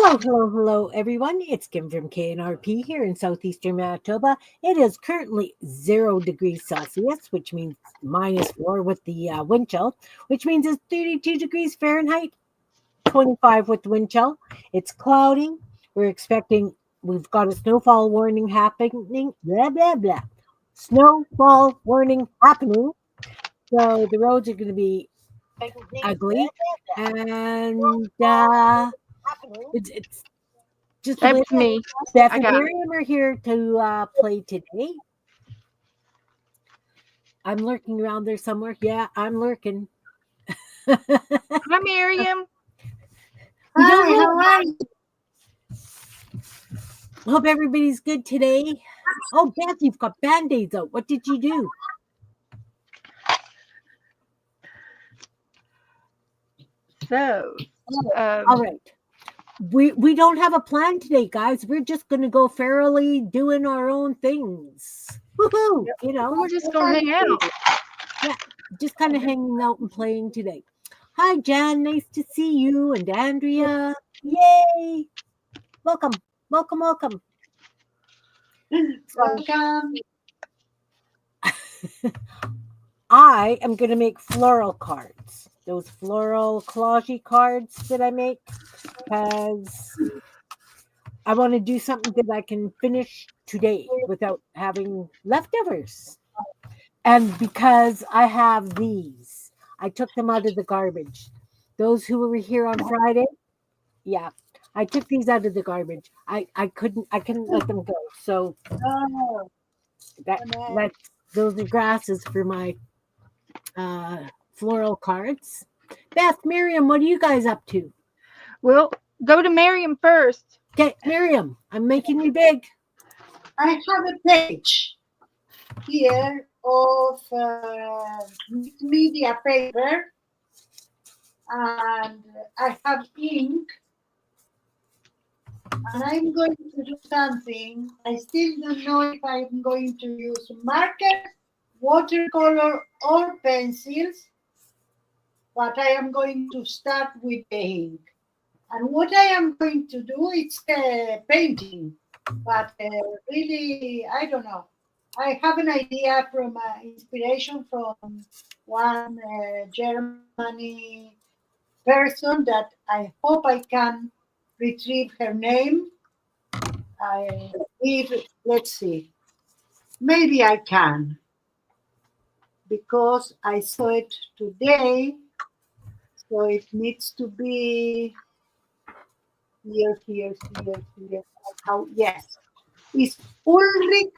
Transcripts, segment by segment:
Hello, everyone. It's Kim from K&RP here in southeastern Manitoba. It is currently 0 degrees Celsius, which means -4 with the wind chill, which means it's 32 degrees Fahrenheit, 25 with the wind chill. It's cloudy. We've got a snowfall warning happening. Blah, blah, blah. Snowfall warning happening. So the roads are going to be ugly. And it's just the way That's me. Beth I and got it. Miriam are here to play today. I'm lurking around there somewhere. Yeah, I'm lurking. Hi, Miriam. We don't know. How are you? Hope everybody's good today. Oh, Beth, you've got Band-Aids out. What did you do? So, All right. We don't have a plan today, guys. We're just going to go fairly doing our own things. Woohoo! You know, we're just going to hang out. Yeah, just kind of hanging out and playing today. Hi, Jan. Nice to see you. And Andrea. Yay! Welcome. Welcome. I am going to make floral cards. Those floral collage cards that I make, because I want to do something that I can finish today without having leftovers. And because I have these, I took them out of the garbage. Those who were here on Friday, yeah, I took these out of the garbage. I couldn't let them go. So those are grasses for my floral cards. Beth, Miriam, what are you guys up to? Well, go to Miriam first. Okay, Miriam, I'm making you big. I have a page here of media paper, and I have ink, and I'm going to do something. I still don't know if I'm going to use marker, watercolor, or pencils, but I am going to start with the ink. And what I am going to do is painting, but really, I don't know. I have an idea from inspiration from one Germany person that I hope I can retrieve her name. Let's see, maybe I can, because I saw it today, so it needs to be here. How? Yes, it's Ulrich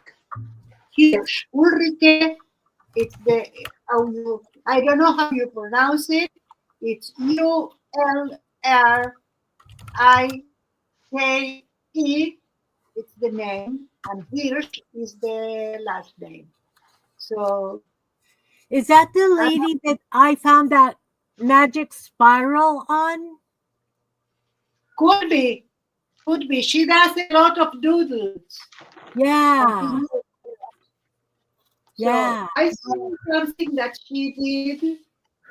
Hirsch. Ulrike. It's I don't know how you pronounce it. It's Ulrike. It's the name, and Hirsch is the last name. So, is that the lady that I found that magic spiral on? Could be. She does a lot of doodles. Yeah. So I saw something that she did.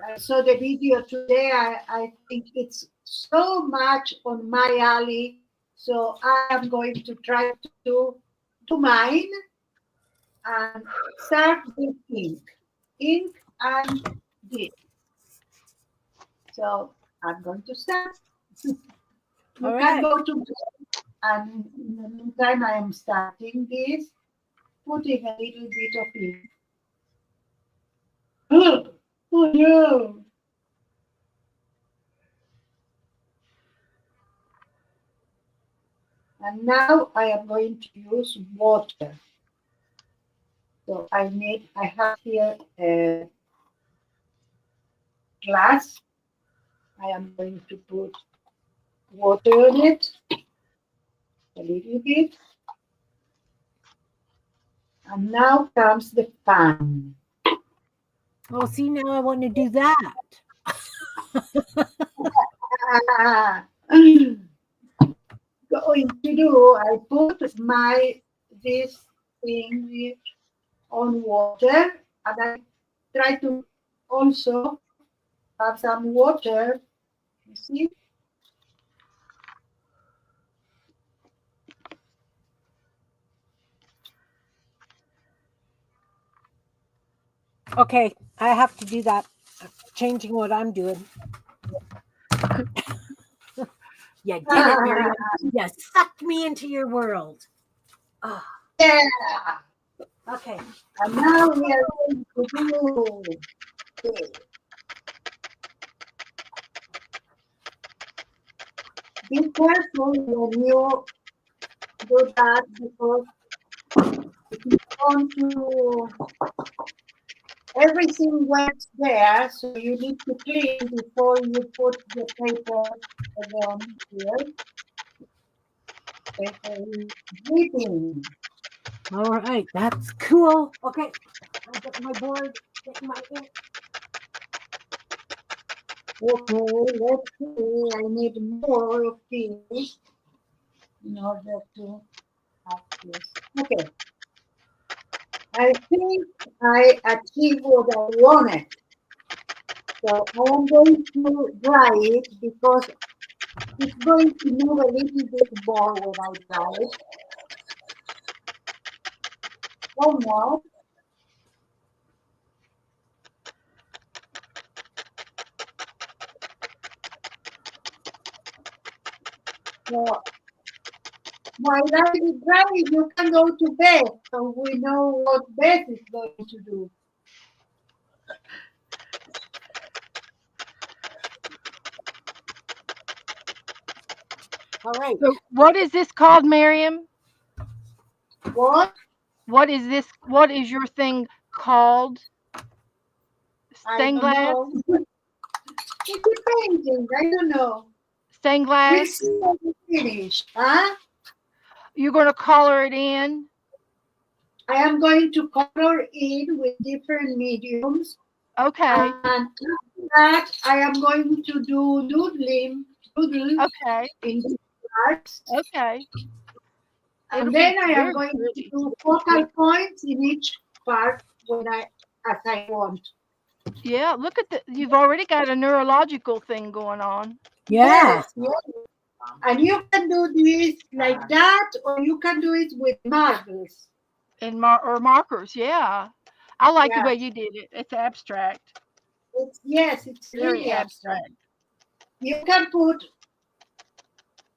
I saw the video today. I think it's so much on my alley. So I am going to try to do mine and start with ink and this. So I'm going to start. You can go to bed, and in the meantime I am starting this, putting a little bit of ink. Oh no! And now I am going to use water. So I have here a glass. I am going to put water on it, a little bit. And now comes the pan. Oh, see, now I want to do that. Going to do, I put this thing on water, and I try to also have some water. You see? Okay, I have to do that. I'm changing what I'm doing. Yeah, did it, Miriam. You sucked me into your world. Oh, Yeah. okay. And now we are going to do this. Be careful when you do that because if you want to, everything went there, so you need to clean before you put the paper again here. Paper is dripping. All right, that's cool. Okay, I get my board, get my ink. Okay, let's see. I need more of these in order to have this. Okay, I think I achieved what I wanted. So I am going to dry it because it's going to move a little bit more when I dry it. Almost. So while I dry it, you can go to bed. So we know what bed is going to do. All right. So what is this called, Miriam? What? What is this? What is your thing called? I Stained don't glass? know. It's a painting. I don't know. Stained We'll glass? see when we finish. Huh? You're going to color it in? I am going to color in with different mediums. Okay. And after that, I am going to do doodles Okay. in the parts. Okay. And It'll be then I am very going to pretty. do focal points in each part as I want. Yeah, look at the, you've already got a neurological thing going on. Yeah. Yes. And you can do this like that, or you can do it with marbles. And or markers, yeah. I like the Yeah. way you did it. It's abstract. It's Very really abstract. abstract. You can put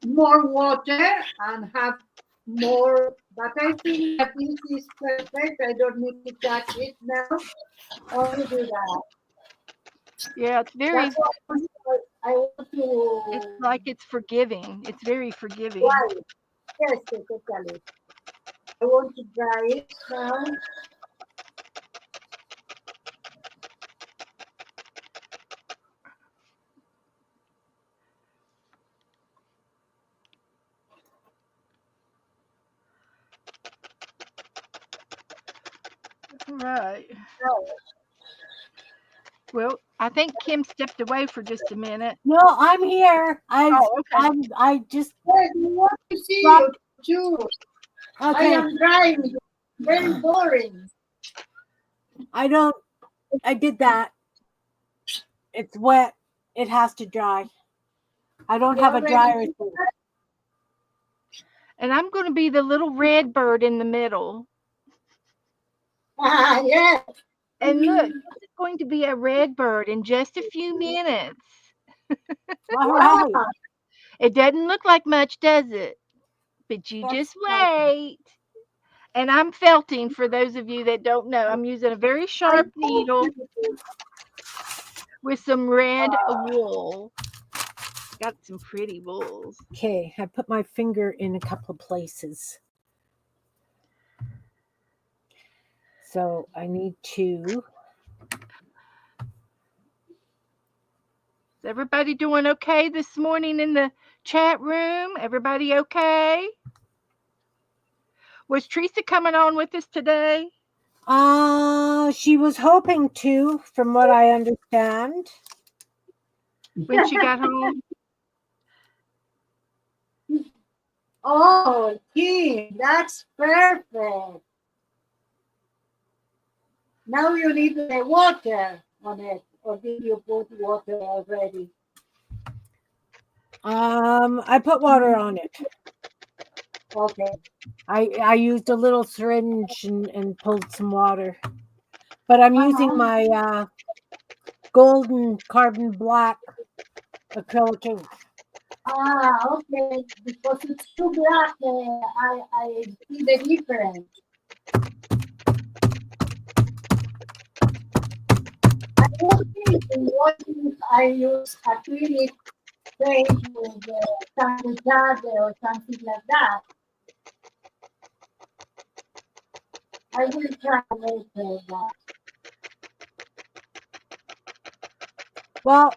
more water and have more, but I think that this is perfect. I don't need to touch it now. Only do that. Yeah, it's very, That's what I want it's to. like it's forgiving. It's very forgiving. Right. Yes, totally. I want to dry it now. Right. Right. Well, I think Kim stepped away for just a minute. No, I'm here. Oh, okay. I just Yes, we want to see dropped. you too. I Okay. am drying. Very boring. I don't. I did that. It's wet. It has to dry. I don't You have a already dryer. did And I'm going to be the little red bird in the middle. that? Yes. And look, this is going to be a red bird in just a few minutes. All right. Wow. It doesn't look like much, does it? But you That's just wait. And I'm felting, for those of you that don't know. I'm using a very sharp needle with some red wool. Got some pretty wools. Okay, I put my finger in a couple of places. So I need to. Is everybody doing okay this morning in the chat room? Everybody okay? Was Teresa coming on with us today? She was hoping to, from what I understand. When she got home? Oh, Kim, that's perfect. Now you need the water on it, or did you put water already? I put water on it. Okay. I used a little syringe and pulled some water. but I'm using my golden carbon black acrylic ink. Okay. Because it's too black, I see the difference. I was thinking, what if I use acrylic paint with something or something like that? I will try later that. Well,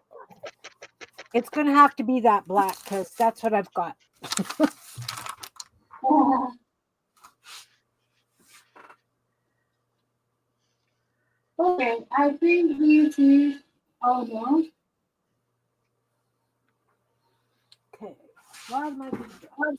it's going to have to be that black because that's what I've got. Okay, I think this is almost. Okay. Why am I doing that?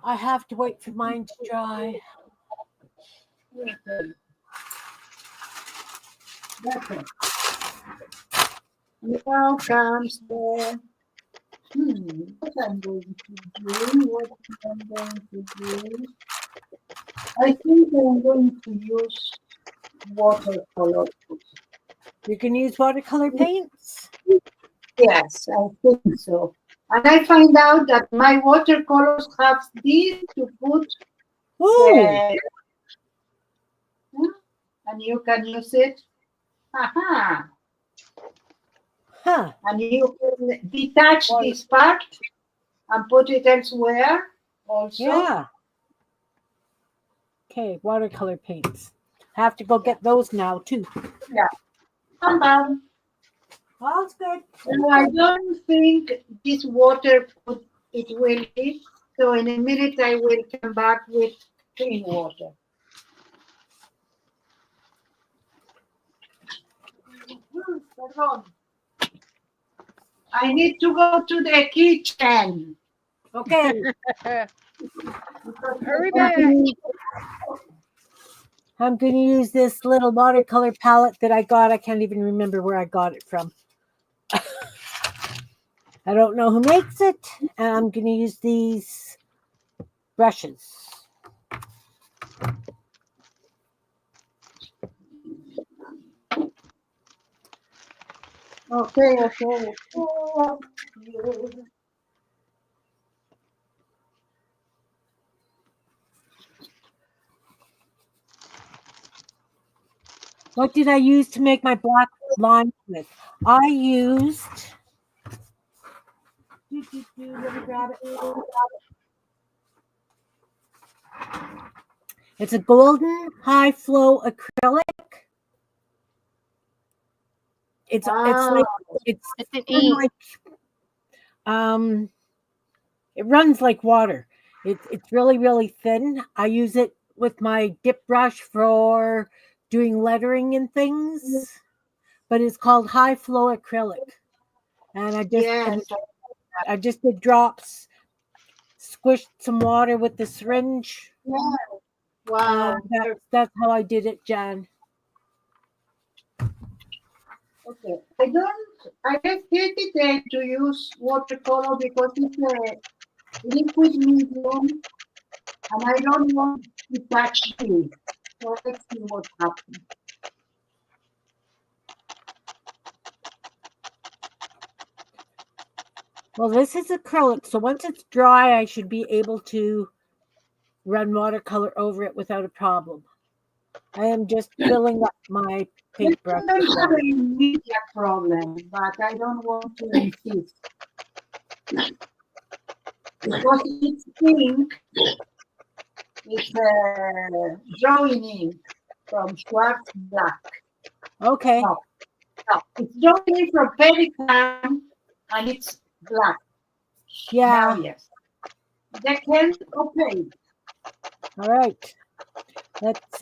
I have to wait for mine to dry. That's it. Now comes the what I'm going to do. I think I'm going to use watercolor. You can use watercolor paints. Yes, I think so. And I find out that my watercolors have this to put Ooh. and you can use it. Aha. Huh. And you can detach this part and put it elsewhere also. Yeah. Okay, watercolor paints. Have to go get those now too. Yeah. Come on. Well, it's good. No, I don't think this water it will hit. So in a minute I will come back with clean water. Perdón. I need to go to the kitchen. Okay. Hurry back. I'm going to use this little watercolor palette that I got. I can't even remember where I got it from. I don't know who makes it. And I'm going to use these brushes. Okay. What did I use to make my black lines with? I used. Let me grab it. It's a golden high flow acrylic. It's like It's an ink. It runs like water. It's really thin. I use it with my dip brush for doing lettering and things, but it's called high flow acrylic. And I just did drops, squished some water with the syringe. Yeah. Wow. That's how I did it, Jan. Okay. I hesitate to use watercolor because it's a liquid medium and I don't want to touch it. So let's see what happens. Well, this is acrylic, so once it's dry, I should be able to run watercolor over it without a problem. I am just filling up my paintbrush. I don't have an immediate problem, but I don't want to insist. Because it's ink, it's drawing ink from Schwarz Black. Okay. No, it's drawing ink from Pelican and it's black. Yeah. Now, yes. They can okay. All right. Let's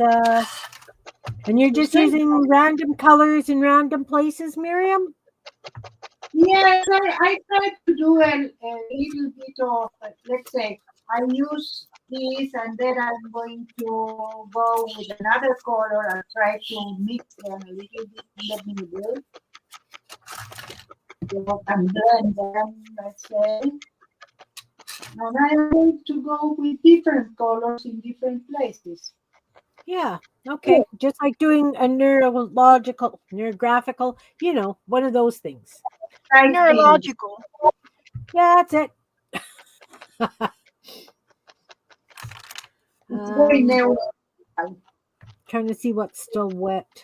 and you're just using random colors in random places, Miriam? Yes, I try to do a little bit of, let's say, I use this and then I'm going to go with another color and try to mix them a little bit in the middle. You can blend them, let's say. And I am going to go with different colors in different places. Yeah. Okay. Just like doing a neurographical, one of those things. Size beans. Neurological. Yeah, that's it. It's very narrow. Trying to see what's still wet.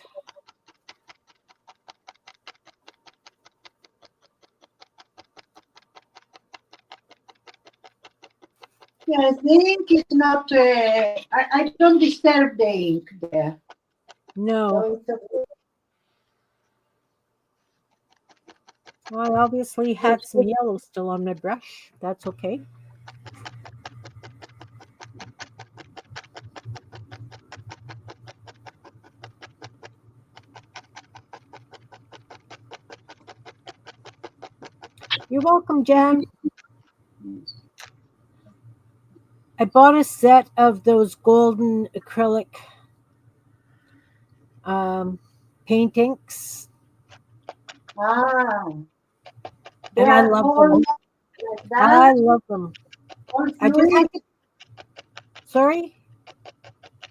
Yes, the ink is not, I don't disturb the ink there. No. So it's okay. Well, I obviously had some yellow still on my brush. That's okay. You're welcome, Jen. I bought a set of those golden acrylic paint inks, Ah, they and I are love all them. like I that. love them. All I just fluid. have to. Sorry?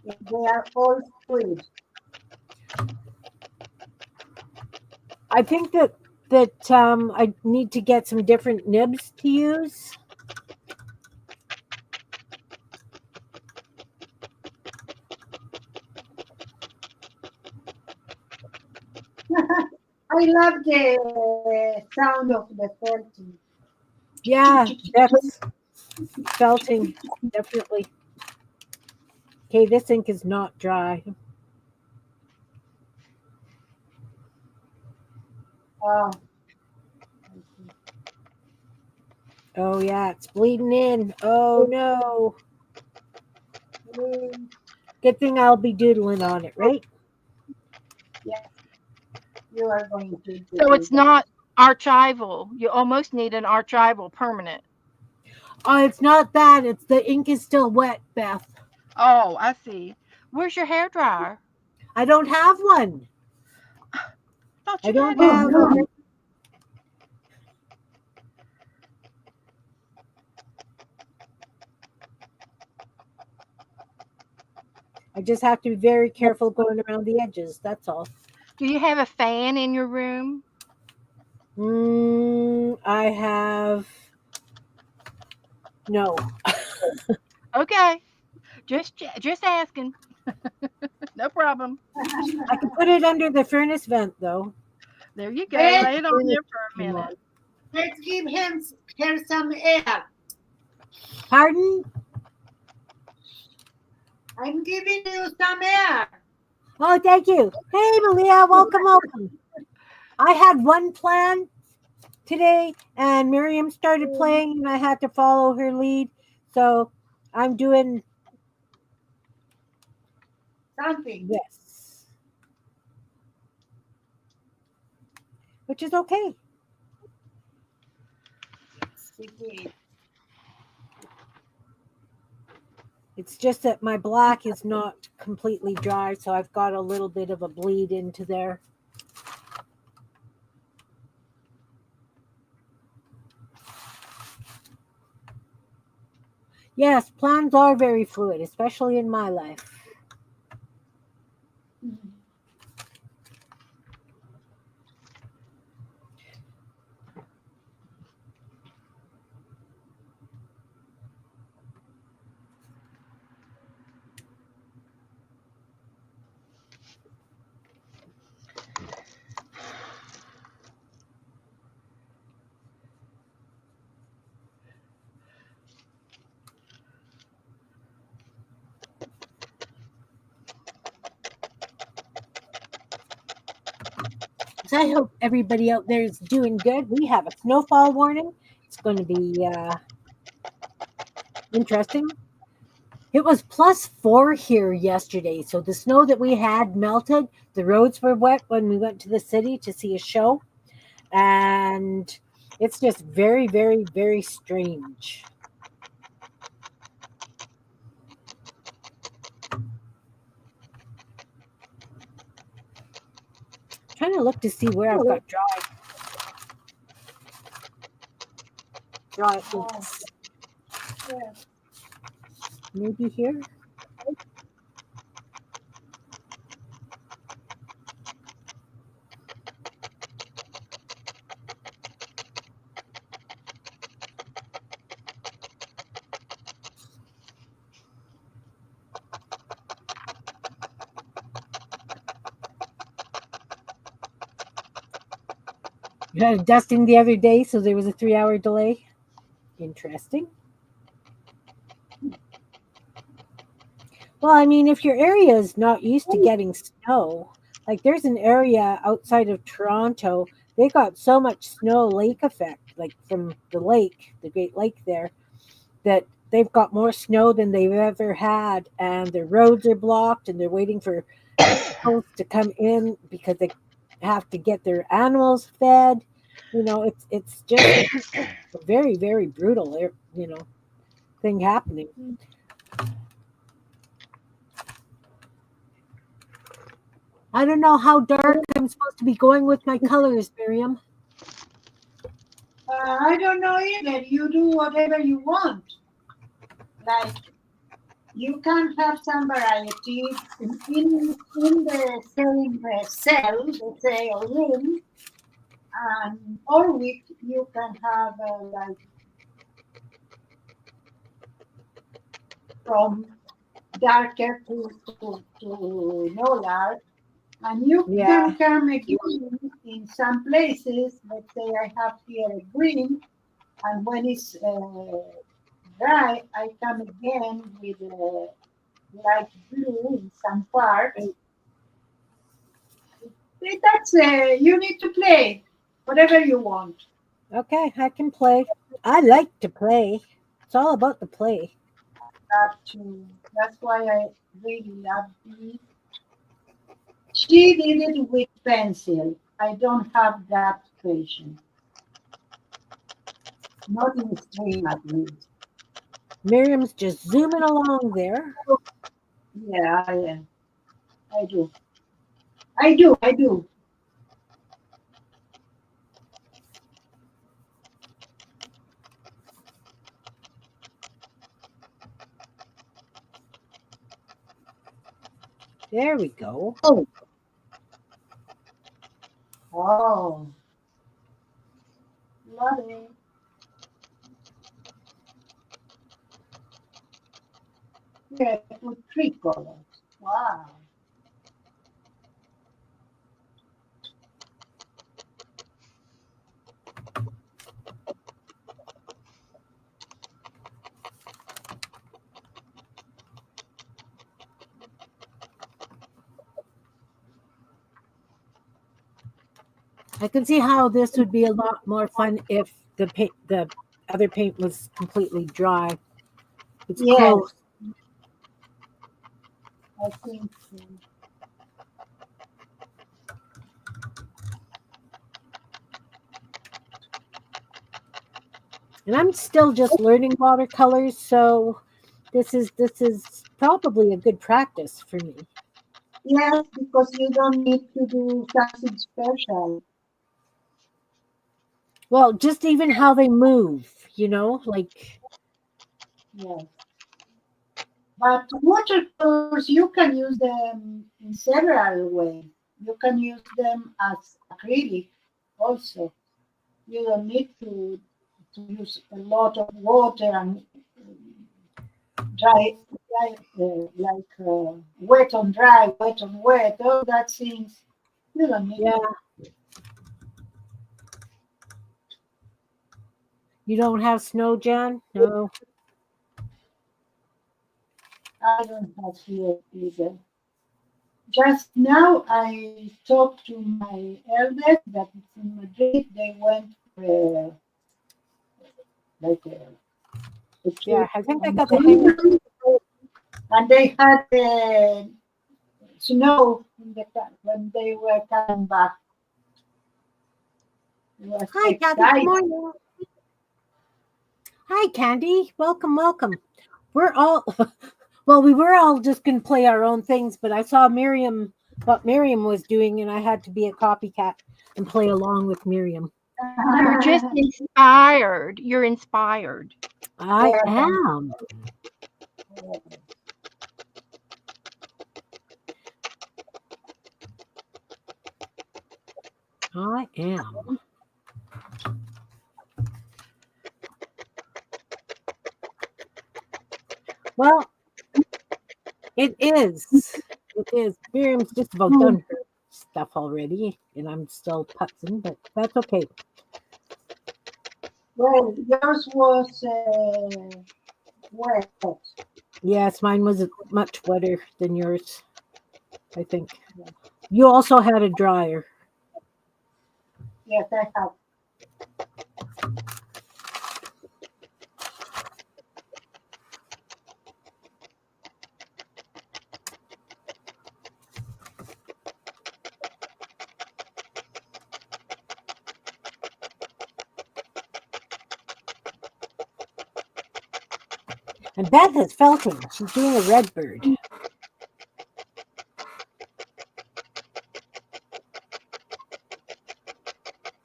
They are all fluid. I think that I need to get some different nibs to use. I love the sound of the felting. Yeah, that's felting, definitely. Okay, this ink is not dry. Wow. Oh yeah, it's bleeding in. Oh no. Good thing I'll be doodling on it, right? Yes, you are going to do So it's that. not archival. You almost need an archival permanent. Oh, it's not that. It's the ink is still wet, Beth. Oh, I see. Where's your hair dryer? I don't have one. Thought I you don't had Oh, one. have. no. I just have to be very careful going around the edges. That's all. Do you have a fan in your room? I have no. Okay. Just asking. No problem. I can put it under the furnace vent though. There you go. Let's, Lay it on there for a minute. let's give her some air. Pardon? I'm giving you some air. Oh, thank you. Hey, Malia, welcome. I had one plan today, and Miriam started playing, and I had to follow her lead. So I'm doing Something. this, which is okay. Indeed. It's just that my black is not completely dry, so I've got a little bit of a bleed into there. Yes, plans are very fluid, especially in my life. So I hope everybody out there is doing good. We have a snowfall warning. It's going to be interesting. It was +4 here yesterday, so the snow that we had melted. The roads were wet when we went to the city to see a show, and it's just very, very, very strange. Trying to look to see where I've got dry. draw it. Oh, yeah. Maybe here. You had dusting the other day, so there was a 3-hour delay. Interesting. Well, I mean, if your area is not used to getting snow, like there's an area outside of Toronto, they got so much snow lake effect, like from the lake, the Great Lake there, that they've got more snow than they've ever had, and their roads are blocked, and they're waiting for vehicles to come in because they have to get their animals fed. It's just a very very brutal, thing happening. I don't know how dark I'm supposed to be going with my colors, Miriam. I don't know either. You do whatever you want. Like you can have some variety in the same cell, let's say, or room, and all week you can have like from darker to no dark, and you Yeah, can come again in some places. Let's say I have here a green, and when it's dry, I come again with light blue in some parts. That's you need to play whatever you want. okay, I can play. I like to play. It's all about the play. That's why I really love it. She did it with pencil. I don't have that patience. Not in stream at least. Miriam's just zooming along there. Yeah, I do. I do. I do. There we go. Oh, love it. Yeah, with three colors. Wow. I can see how this would be a lot more fun if the other paint was completely dry. It's Yes, close. I think so. And I'm still just learning watercolors, so this is probably a good practice for me. Yes, because you don't need to do something special. Well, just even how they move, like Yes. But watercolors, you can use them in several ways. You can use them as acrylic also. You don't need to use a lot of water and wet on dry, wet on wet, all that things. You don't need yeah, to. you don't have snow, Jan? No. I don't have here either. Just now I talked to my eldest that is in Madrid. They went like a Yeah, trip I think I on got the hang of and they had snow in the when they were coming back. It was Hi, Kathy. Good exciting. morning. Hi, Candy. Welcome, welcome. We're all well, we were all just gonna play our own things, but I saw what Miriam was doing, and I had to be a copycat and play along with Miriam. You're just inspired. You're inspired. I Yeah, thank am. you. I am. Well, it is. It is. Miriam's just about done her stuff already, and I'm still putzing, but that's okay. Well, yours was wet. Yes, mine was much wetter than yours, I think. You also had a dryer. Yes, I have. And Beth is felting. She's doing a red bird.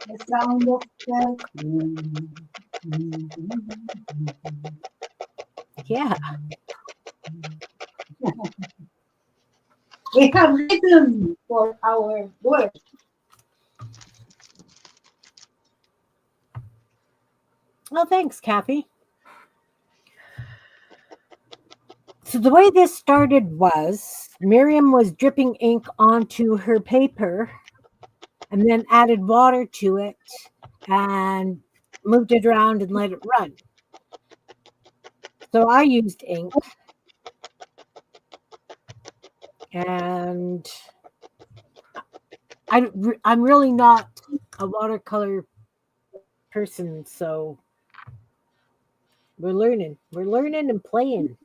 The sound of the Yeah. we have rhythm for our work. Well, thanks, Kathy. So the way this started was Miriam was dripping ink onto her paper and then added water to it and moved it around and let it run. So I used ink and I'm really not a watercolor person, so we're learning. We're learning and playing.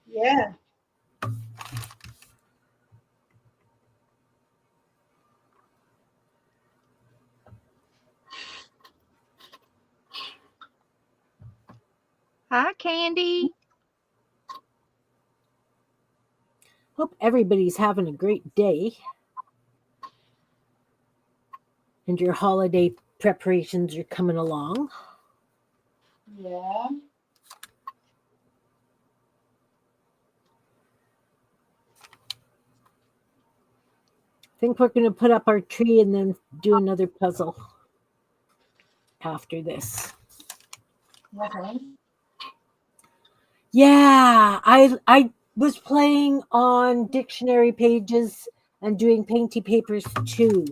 Yeah. Hi, Candy. Hope everybody's having a great day and your holiday preparations are coming along. Yeah. I think we're going to put up our tree and then do another puzzle after this. Okay. Yeah, I was playing on dictionary pages and doing painty papers too.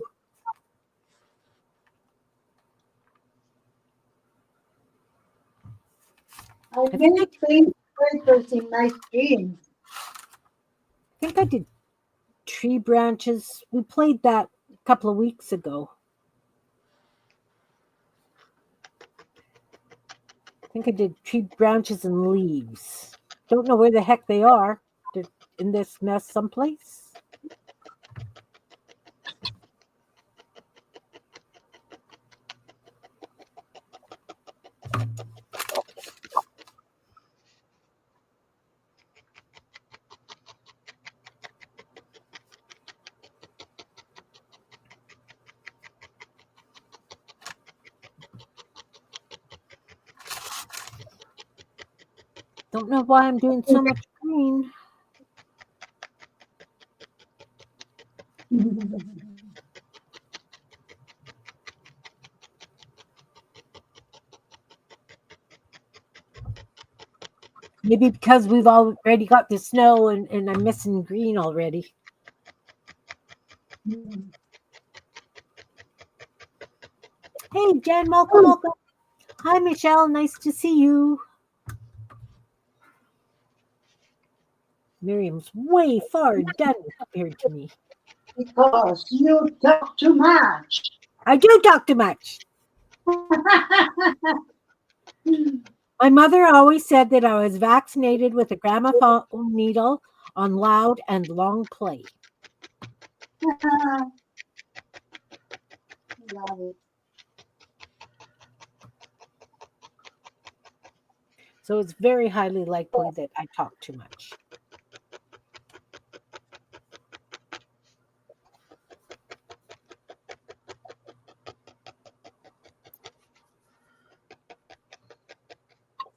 I I think I, made paint papers in my dreams. I think I did tree branches. We played that a couple of weeks ago. I think I did tree branches and leaves. Don't know where the heck they are. They're in this mess someplace. Don't know why I'm doing so much green. Maybe because we've already got the snow and I'm missing green already. Hey, Jen, welcome, welcome. Hi, Michelle. Nice to see you. Miriam's way far done compared to me. Because you talk too much. I do talk too much. My mother always said that I was vaccinated with a gramophone needle on loud and long play. Love it. So it's very highly likely that I talk too much.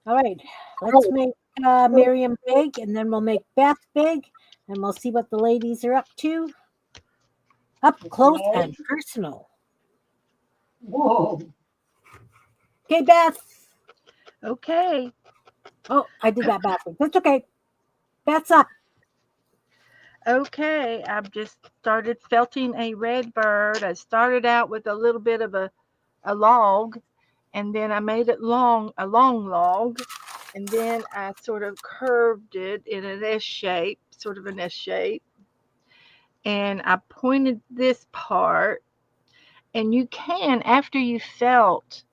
All right, let's make Miriam big, and then we'll make Beth big, and we'll see what the ladies are up to. Up close Okay. and personal. Whoa. Okay, Beth. Okay. Oh, I did that backwards. That's okay. Beth's up. Okay. I've just started felting a red bird. I started out with a little bit of a log, and then I made it a long log, and then I sort of curved it in an S shape, sort of an S shape, and I pointed this part, and you can, after you felt,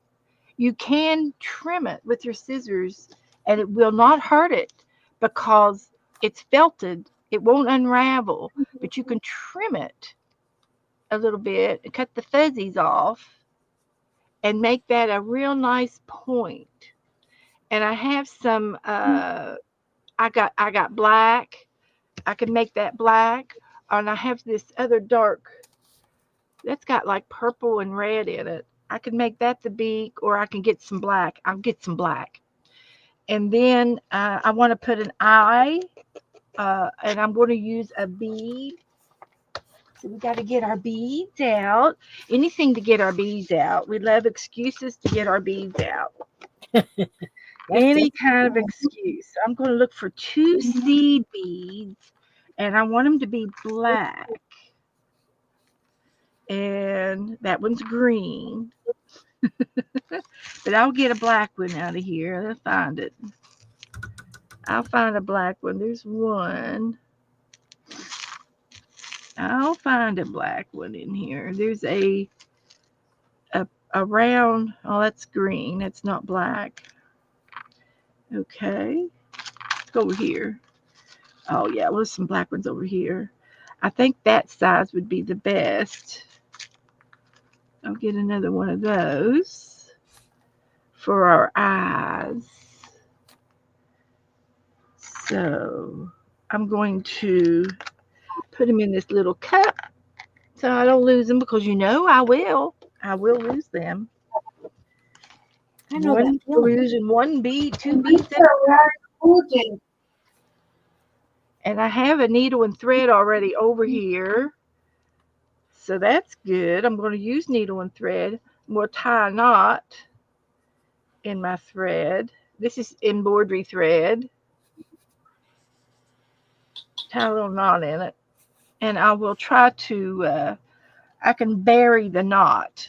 you can trim it with your scissors, and it will not hurt it because it's felted. It won't unravel, but you can trim it a little bit and cut the fuzzies off and make that a real nice point. And I have some I got black. I can make that black. And I have this other dark that's got like purple and red in it. I can make that the beak, or I can get some black. I'll get some black. And then I want to put an eye, and I'm going to use a bead. So we got to get our beads out. Anything to get our beads out. We love excuses to get our beads out. That's Any it. kind of excuse. I'm going to look for 2 seed beads, and I want them to be black. And that one's green. But I'll get a black one out of here. I'll find it. I'll find a black one. There's one. I'll find a black one in here. There's a round. Oh, that's green. That's not black. Okay. Let's go over here. Oh yeah, well, there's some black ones over here. I think that size would be the best. I'll get another one of those for our eyes. So I'm going to put them in this little cup so I don't lose them, because you know I will. I will lose them. I know that We're feeling. using 1 bead, 2 And beads, these are very important. and I have a needle and thread already over here. So that's good. I'm going to use needle and thread. I'm going to tie a knot in my thread. This is embroidery thread. Tie a little knot in it. And I will try to, I can bury the knot.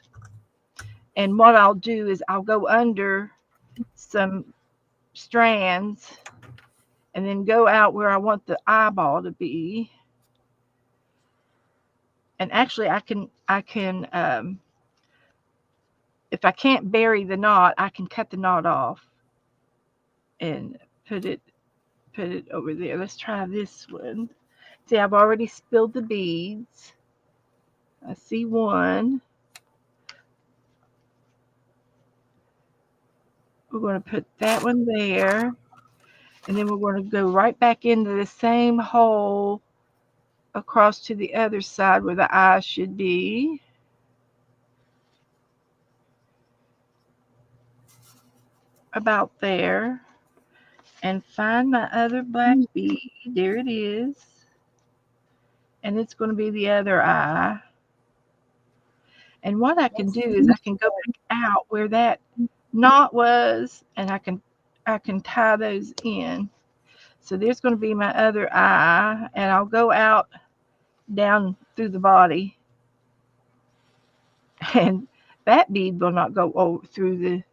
And what I'll do is I'll go under some strands and then go out where I want the eyeball to be. And actually I can if I can't bury the knot, I can cut the knot off and put it over there. Let's try this one. See, I've already spilled the beads. I see one. We're going to put that one there. And then we're going to go right back into the same hole across to the other side where the eye should be. About there. And find my other black bead. There it is. And it's going to be the other eye. And what I can do is I can go back out where that knot was, and I can tie those in. So there's going to be my other eye, and I'll go out down through the body, and that bead will not go through the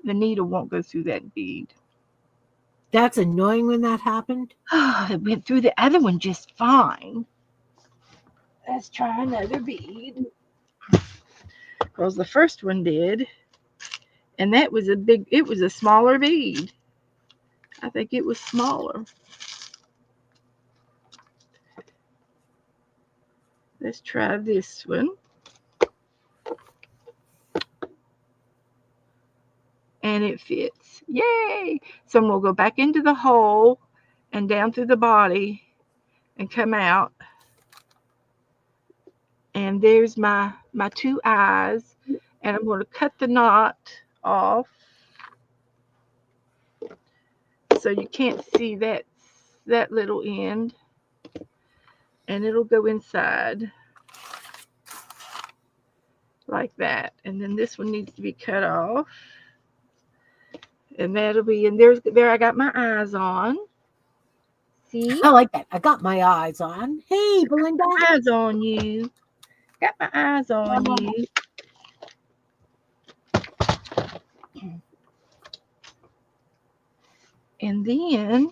needle won't go through that bead. That's annoying when that happened. It went through the other one just fine. Let's try another bead, because the first one did, and that was it was a smaller bead. I think it was smaller. Let's try this one. And it fits. Yay! So we'll go back into the hole and down through the body and come out. And there's my 2 eyes. And I'm going to cut the knot off. so you can't see that little end, and it'll go inside like that. And then this one needs to be cut off, and that'll be, and there I got my eyes on. See? I like that. I got my eyes on. Hey, Belinda. Eyes on you. Got my eyes on you. And then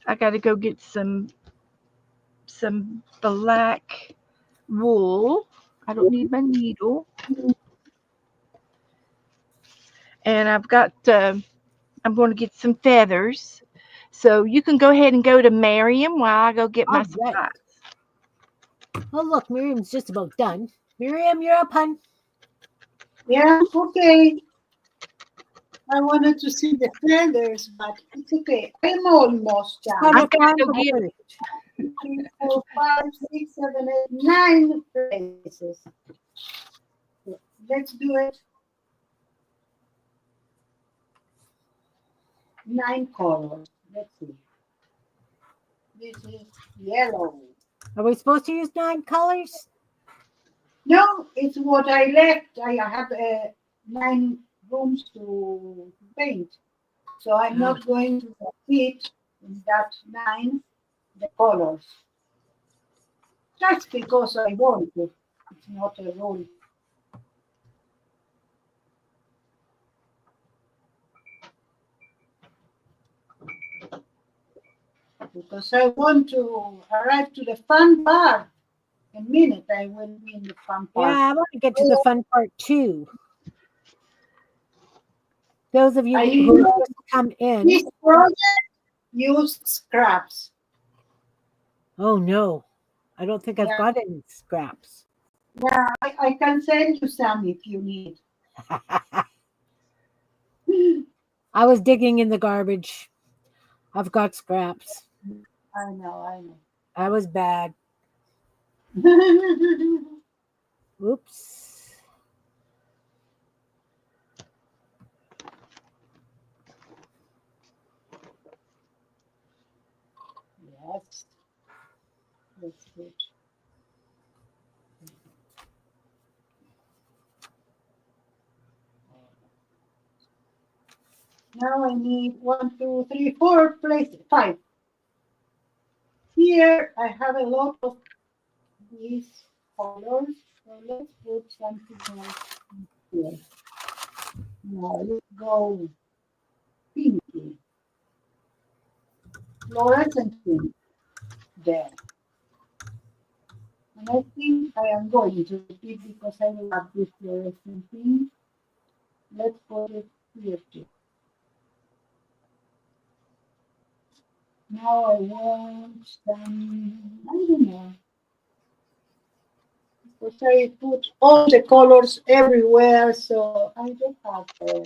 I got to go get some black wool. I don't need my needle. And I'm going to get some feathers. So you can go ahead and go to Miriam while I go get my supplies. Right. Oh, look, Miriam's just about done. Miriam, you're up, hun. Yeah, okay. I wanted to see the feathers, but it's okay. I'm almost done. I gotta go get 3, 4, 5, 6, 7, 8, 9 places. Let's do it. 9 colors. Let's see. This is yellow. Are we supposed to use 9 colors? No, it's what I left. I have 9 rooms to paint. So I'm not going to repeat in that 9 the colors. Just because I want to. It's not a rule. Because I want to arrive to the fun part. In a minute, I will be in the fun part. Yeah, I want to get to the fun part too. Those of you who just come in. This project used scraps. Oh no, I don't think I've got any scraps. Yeah, I can send you some if you need. I was digging in the garbage. I've got scraps. I know. I was bad. Oops. Yes. That's good. Now I need 1, 2, 3, 4 places. 5. Here I have a lot of these colors. So let's put something else here. Now let's go pinky. Fluorescent pink. There. And I think I am going to repeat because I love this fluorescent pink. Let's put it here too. Now I want some, I don't know. Because I put all the colors everywhere, so I don't have here.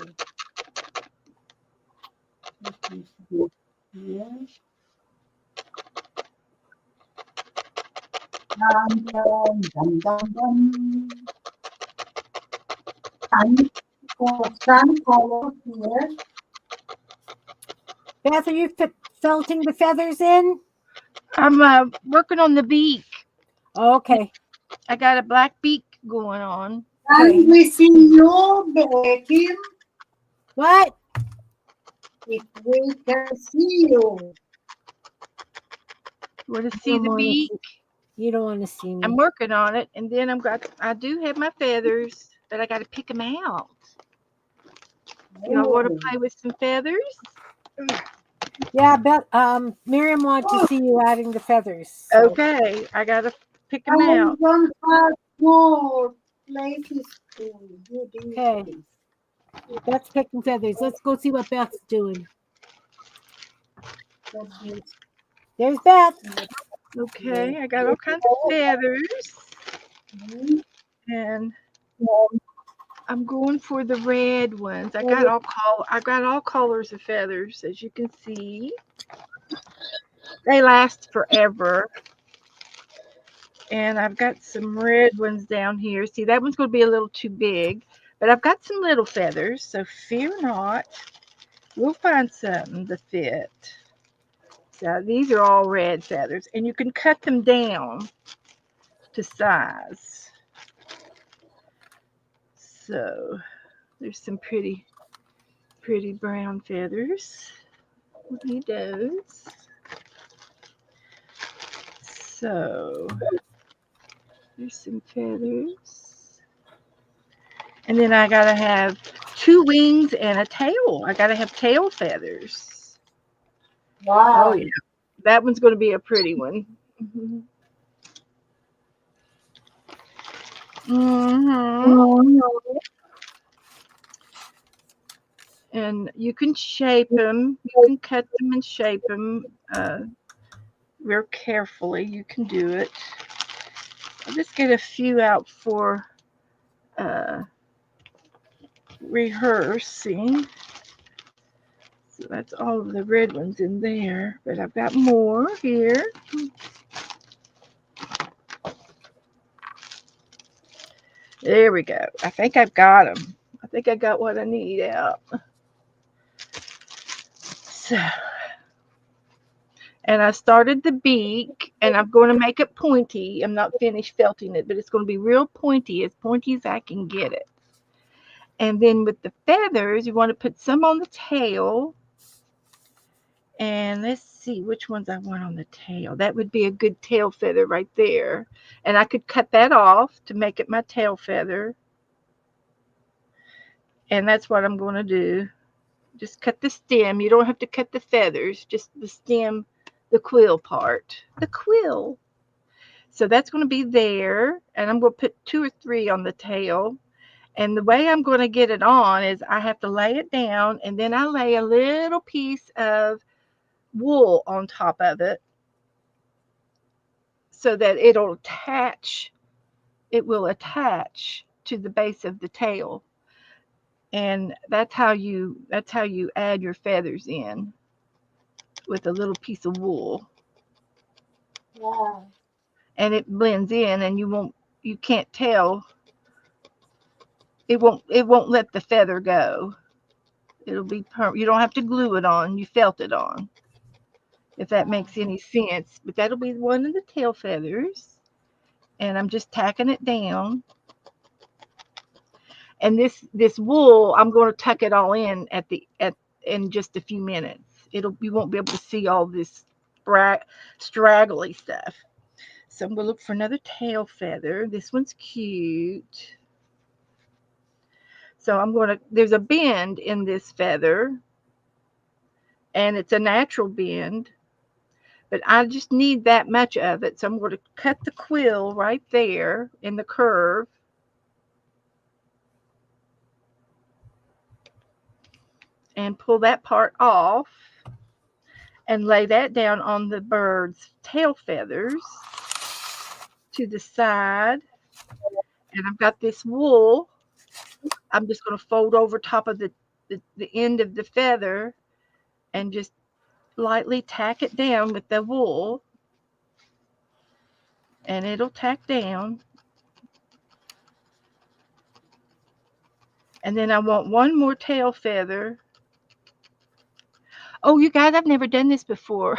Sun color here. Beth, are you felting the feathers in? I'm working on the beak. Okay. I got a black beak going on. Can we see you, Kim? What? If we can see you. You want to see the beak? You don't want to see me. I'm working on it, and then I do have my feathers, but I got to pick them out. Y'all want to play with some feathers? Yeah, Miriam wants to see you adding the feathers. So. Okay, I got to pick them out. I don't have more places to do this. Okay. Beth's picking feathers. Let's go see what Beth's doing. There's Beth. Okay, I got all kinds of feathers. And I'm going for the red ones. I got all colors of feathers, as you can see. They last forever. And I've got some red ones down here. See, that one's going to be a little too big, but I've got some little feathers, so fear not. We'll find something to fit. So these are all red feathers, and you can cut them down to size. So there's some pretty brown feathers. We'll need those. So there's some feathers. And then I gotta have 2 wings and a tail. I gotta have tail feathers. Oh Wow. yeah. That one's gonna be a pretty one. Mm-hmm. And you can shape them. You can cut them and shape them real carefully. You can do it. I'll just get a few out for uh, rehearsing. So that's all of the red ones in there. But I've got more here. There we go. I think I've got them. I think I got what I need out. So, and I started the beak, and I'm going to make it pointy. I'm not finished felting it, but it's going to be real pointy as I can get it. And then with the feathers, you want to put some on the tail. And let's see which ones I want on the tail. That would be a good tail feather right there. And I could cut that off to make it my tail feather. And that's what I'm going to do. Just cut the stem. You don't have to cut the feathers, just the stem, the quill part. The quill. So that's going to be there. And I'm going to put 2 or 3 on the tail. And the way I'm going to get it on is I have to lay it down, and then I lay a little piece of wool on top of it so that it will attach to the base of the tail. And that's how you add your feathers in, with a little piece of wool. Wow. And it blends in, and you can't tell. It won't let the feather go. It'll be you don't have to glue it on. You felt it on, if that Wow. makes any sense. But that'll be one of the tail feathers. And I'm just tacking it down. And this wool, I'm going to tuck it all in in just a few minutes. You won't be able to see all this straggly stuff. So I'm going to look for another tail feather. This one's cute. So there's a bend in this feather, and it's a natural bend, but I just need that much of it. So I'm going to cut the quill right there in the curve. And pull that part off and lay that down on the bird's tail feathers to the side. And I've got this wool. I'm just going to fold over top of the end of the feather and just lightly tack it down with the wool. And it'll tack down. And then I want one more tail feather. Oh, you guys, I've never done this before.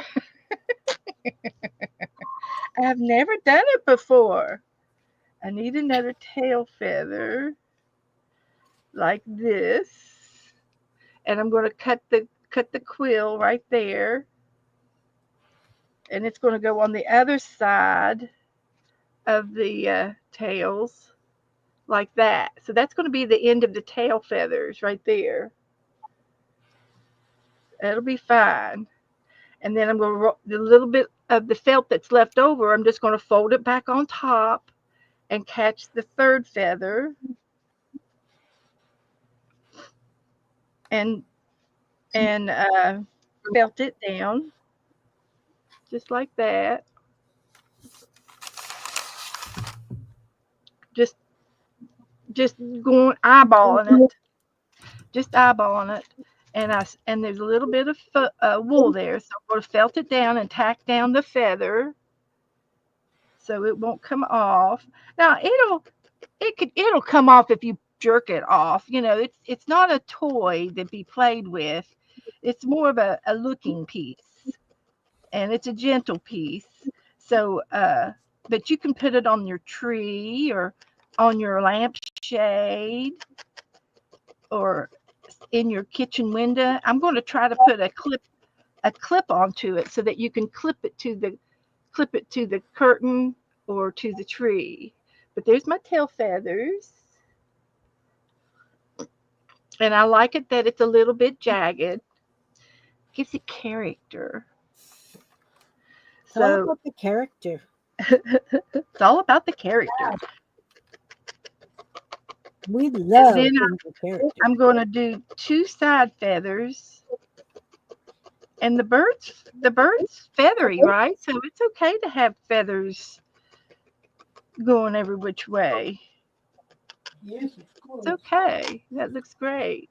I've never done it before. I need another tail feather like this. And I'm going to cut the quill right there. And it's going to go on the other side of the tails like that. So that's going to be the end of the tail feathers right there. That'll be fine. And then I'm going to the little bit of the felt that's left over, I'm just going to fold it back on top and catch the third feather and felt it down just like that. Just just going eyeballing it, just eyeballing it. And there's a little bit of wool there, so I'm going to felt it down and tack down the feather so it won't come off. Now it'll come off if you jerk it off. It's not a toy to be played with. it's more of a looking piece, and it's a gentle piece. So, but you can put it on your tree or on your lampshade or in your kitchen window. I'm going to try to put a clip onto it so that you can clip it to the curtain or to the tree. But there's my tail feathers. And I like it that it's a little bit jagged. Gives it character. It's all So about the character. it's all about the character. We And then love the character. I'm going to do 2 side feathers. And the bird's feathery, right? So it's okay to have feathers going every which way. Yes, of It's course. okay. That looks great.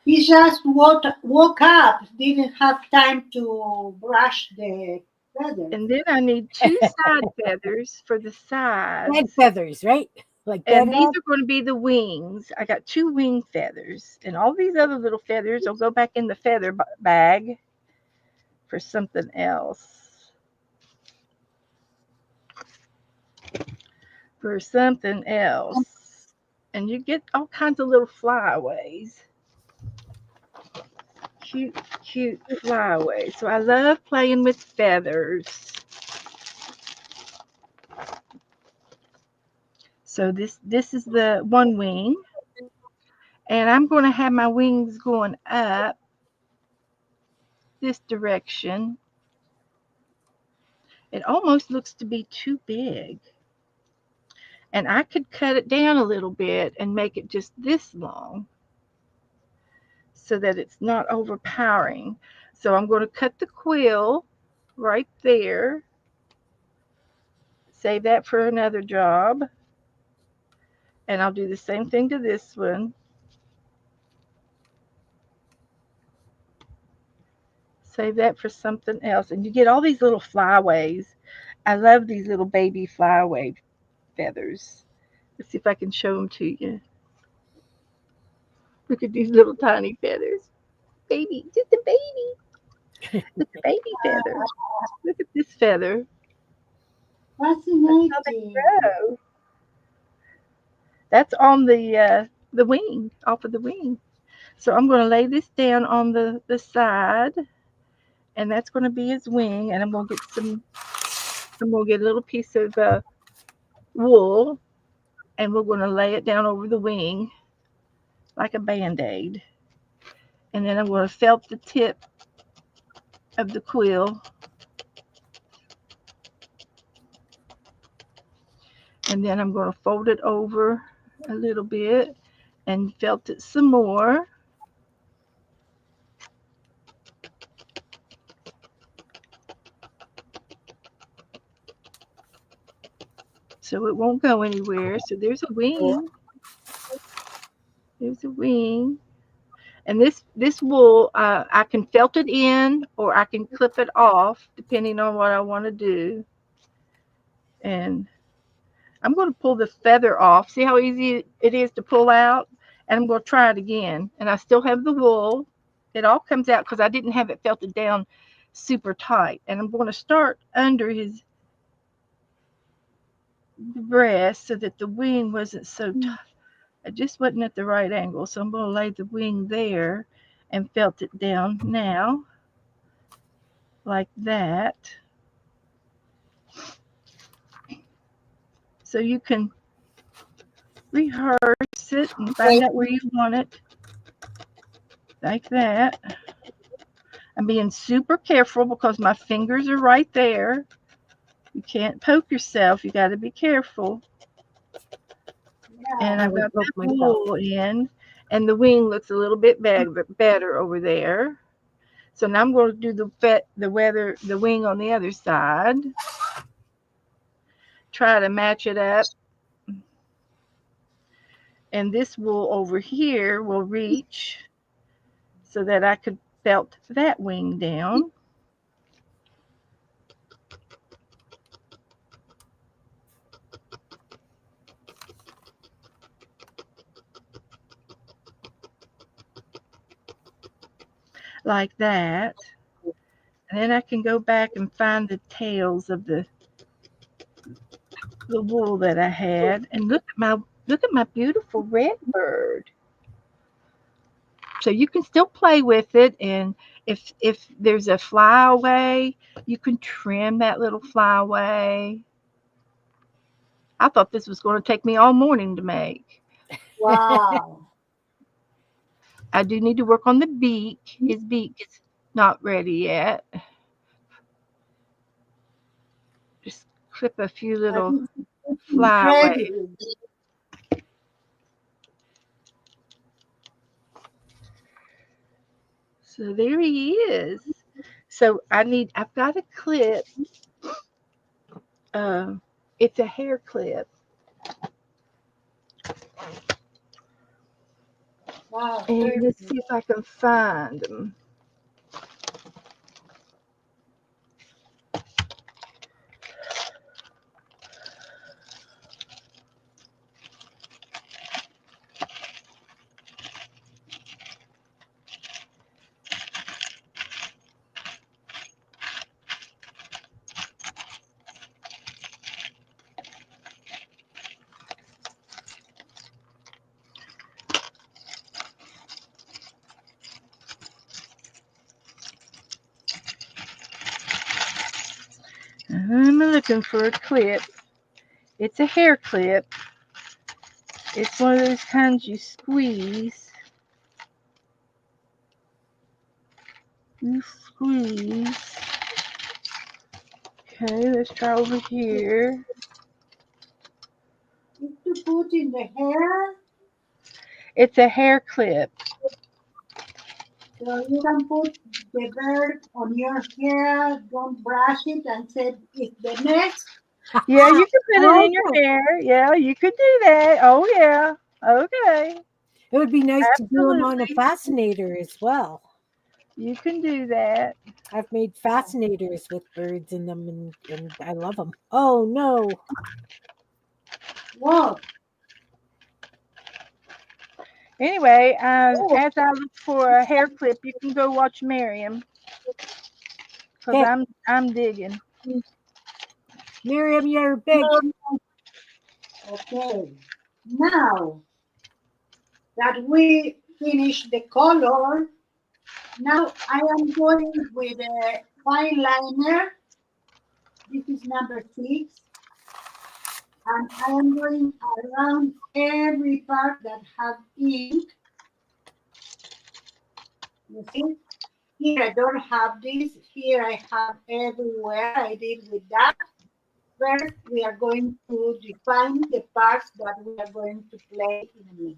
He just woke up, didn't have time to brush the feather. And then I need 2 side feathers for the Red sides. feathers, right? Like that. And these are going to be the wings. I got 2 wing feathers. And all these other little feathers will go back in the feather bag for something else. For something else. And you get all kinds of little flyaways. Cute, cute flyaways. So I love playing with feathers. So this is the one wing. And I'm going to have my wings going up this direction. It almost looks to be too big. And I could cut it down a little bit and make it just this long so that it's not overpowering. So I'm going to cut the quill right there. Save that for another job. And I'll do the same thing to this one. Save that for something else. And you get all these little flyaways. I love these little baby flyaway feathers. Let's see if I can show them to you. Look at these little tiny feathers. Baby, just a baby. It's a baby feather. Look at this feather. That's how they Fascinating. grow. That's on the wing, off of the wing. So I'm going to lay this down on the side, and that's going to be his wing. And I'm going to get a little piece of wool, and we're going to lay it down over the wing like a band-aid. And then I'm going to felt the tip of the quill. And then I'm going to fold it over a little bit and felt it some more. So it won't go anywhere. So there's a wing. There's a wing. And this wool, I can felt it in or I can clip it off depending on what I want to do. And I'm going to pull the feather off. See how easy it is to pull out? And I'm going to try it again. And I still have the wool. It all comes out because I didn't have it felted down super tight. And I'm going to start under his breast so that the wing wasn't so tight. I just wasn't at the right angle. So I'm going to lay the wing there and felt it down now like that. So you can rehearse it and find out where you want it like that. I'm being super careful because my fingers are right there. You can't poke yourself. You got to be careful. And I I've would got poke that myself. wool in, and the wing looks a little bit better over there. So now I'm going to do the wing on the other side. Try to match it up. And this wool over here will reach so that I could felt that wing down. like that. And then I can go back and find the tails of the wool that I had, and look at my beautiful red bird. So you can still play with it, and if there's a flyaway, you can trim that little flyaway. I thought this was going to take me all morning to make. Wow. I do need to work on the beak. His beak is not ready yet. Just clip a few But little it's flyaways. incredible. So there he is. So I've got a clip. Uh, it's a hair clip. Wow, And let's perfect. see if I can find them. I'm looking for a clip. It's a hair clip. It's one of those kinds you squeeze. You squeeze. Okay, let's try over here. Is to put in the hair, It's a hair clip. so you can put the bird on your hair, don't brush it, and say it's the nest. Yeah, you can put it in your Oh, hair. Yeah, you could do that. Oh, yeah. Okay. it would be nice to do them on a Absolutely. fascinator as well. You can do that. I've made fascinators with birds in them, and I love them. Oh no! What? Anyway, Oh, as I look for a hair clip, you can go watch Miriam because Okay, I'm digging. Miriam, you're big. no. Okay. Now that we finish the color, now I am going with a fine liner. This is number 6. And I am going around every part that have ink. You see? Here I don't have this. Here I have everywhere. I did with that. First, we are going to define the parts that we are going to play in a minute.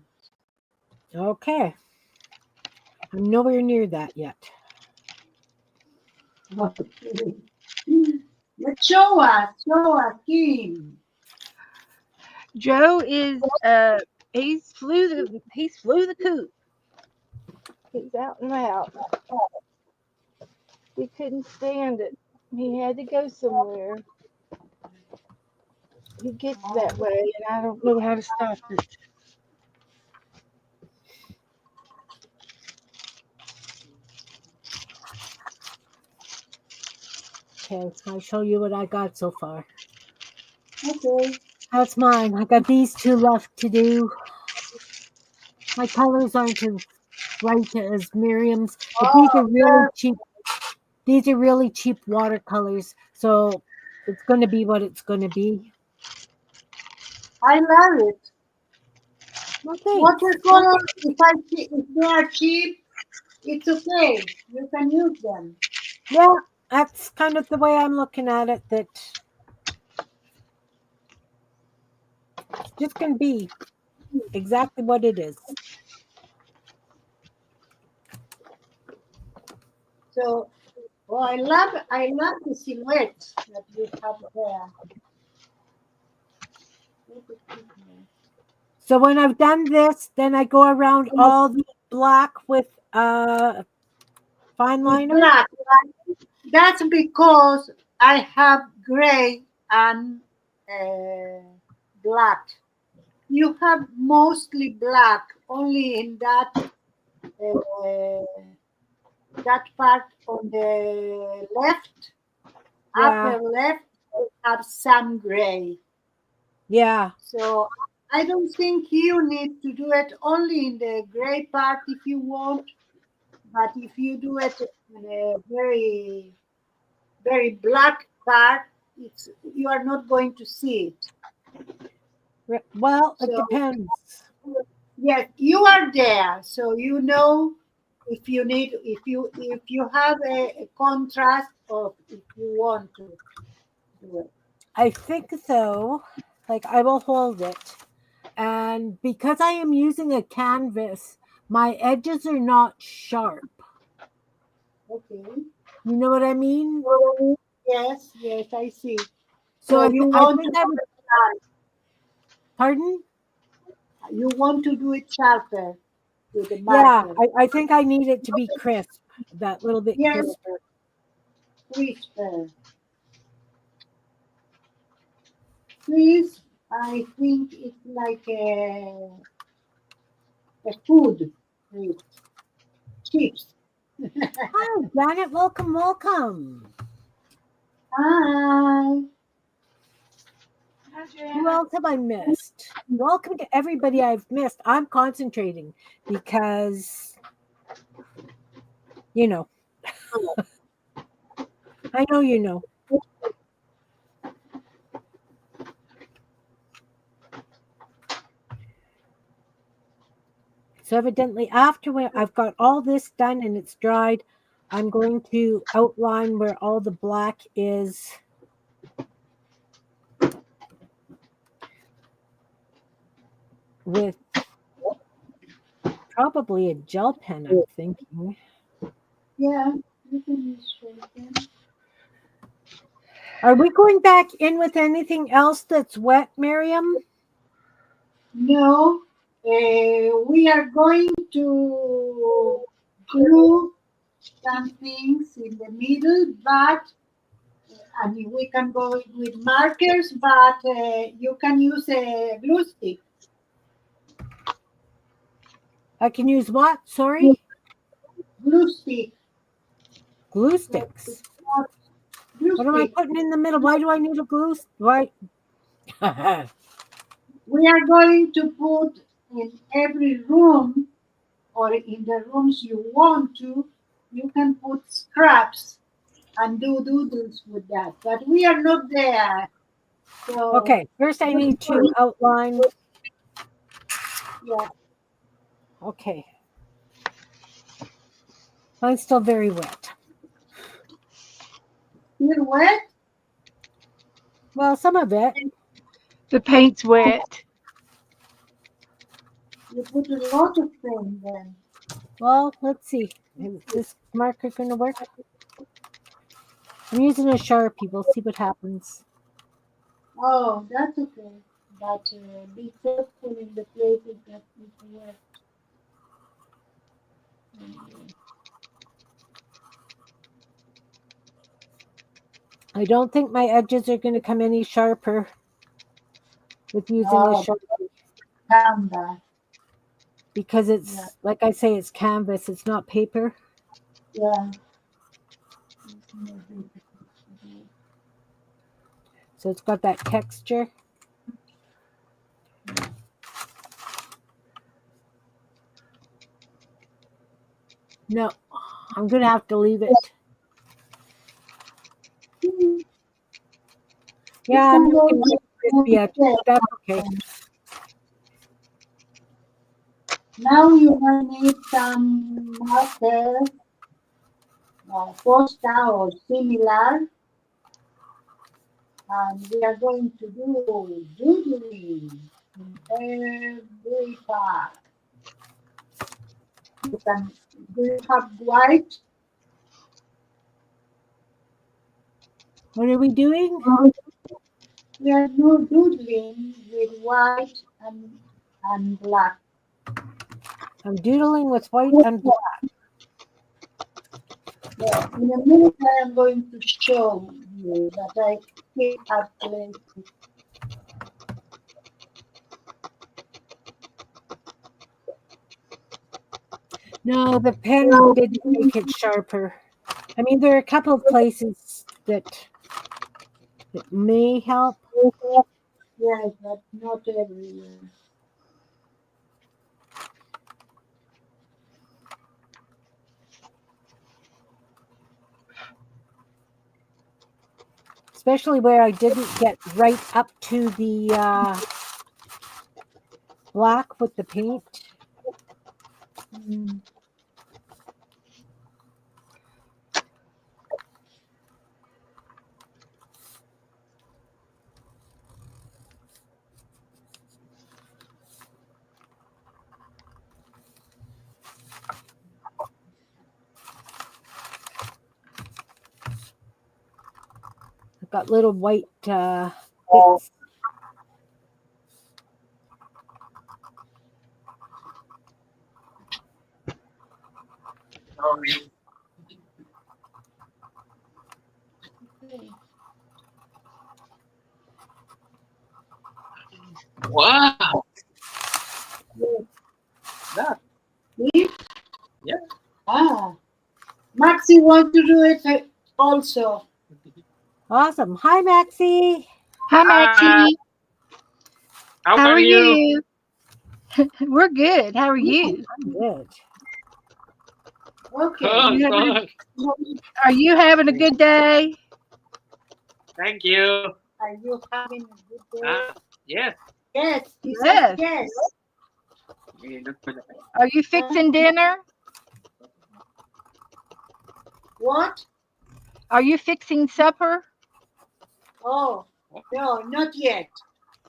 Okay, I'm nowhere near that yet. Okay. Let's show us, Kim. Joe is he's flew the coop. He's out and out. He couldn't stand it. He had to go somewhere. He gets that way, and I don't know how to stop it. Okay, I'll show you what I got so far. Okay. That's mine. I got these two left to do. My colors aren't as bright as Miriam's, but these are Oh, really cheap. These are really cheap watercolors, so it's going to be what it's going to be. I love it. Okay. Watercolor, if they are cheap, it's okay. You can use them. Yeah, that's kind of the way I'm looking at it. That it's just going to be exactly what it is. So, oh, I love the silhouette that you have there. So when I've done this, then I go around all the black with fine With liner. black, right? That's because I have gray and black. You have mostly black, only in that uh, that part on the left, Yeah. upper left, have some gray. Yeah. So I don't think you need to do it only in the gray part if you want, but if you do it in a very black part, it's you are not going to see it. Well, it So depends. yes, you are there, so you know if you have a contrast of if you want to do it. I think so. Like I will hold it. And because I am using a canvas, my edges are not sharp. Okay. You know what I mean? Yes, yes, I see. So So I think I would, pardon? you want to do it sharper with the Yeah, marker. I think I need it to be crisp, that little bit Yes, crisper. crisper. Crisp, I think it's like a food. Crisp. Chips. Hi, Janet. Welcome, welcome. Hi. Hi, Who Janet. else have I missed? Welcome to everybody I've missed. I'm concentrating because, you know, I know you know. So evidently, after when I've got all this done and it's dried, I'm going to outline where all the black is with probably a gel pen, I'm thinking. Yeah, you can use shaken. Are we going back in with anything else that's wet, Miriam? No, we are going to glue some things in the middle, but I mean, we can go with markers, but you can use a glue stick. I can use what? Sorry? Glue stick. Glue But sticks. it's not glue What am I stick. putting in the middle? Why do I need a glue? Why? We are going to put in every room or in the rooms you want to, you can put scraps and do doodles with that. But we are not there. So, Okay, first I need to outline. yeah, Okay, mine's still very wet. still wet. Well, some of it. The paint's wet. You put a lot of things then. Well, let's see. Is this marker going to work? I'm using a Sharpie. We'll see what happens. Oh, that's okay. But be careful in the places that is wet. I don't think my edges are going to come any sharper with using a Oh, Sharpie Canva. because Yeah, it's, like I say, it's canvas. It's not paper. yeah. So it's got that texture. No, I'm going to have to leave it. You Yeah, I'm can go making it crispy edges. That's okay. now you will need some markers, posta or similar, and we are going to do doodling in every part. You can do you have white? What are we doing? We are doodling with white and black. I'm doodling with white and black. Yeah, in a minute I am going to show you that I keep up places. No, the pen didn't make it sharper. I mean, there are a couple of places that may help. Yes, but not everywhere. Especially where I didn't get right up to the black with the paint. Mm. I've got little white bits. Okay. Wow. Yes. That. See? Yeah. Ah, Maxi want to do it also. Awesome. Hi, Maxie. Hi, Maxie. How How are are you? you? We're good. How are you? I'm good. Okay. Good, You having good. Are you having a good day? Thank you. Are you having a good day? Yes. Yes, he says Yes. yes. Are you fixing dinner? What? Are you fixing supper? Oh, no, not yet.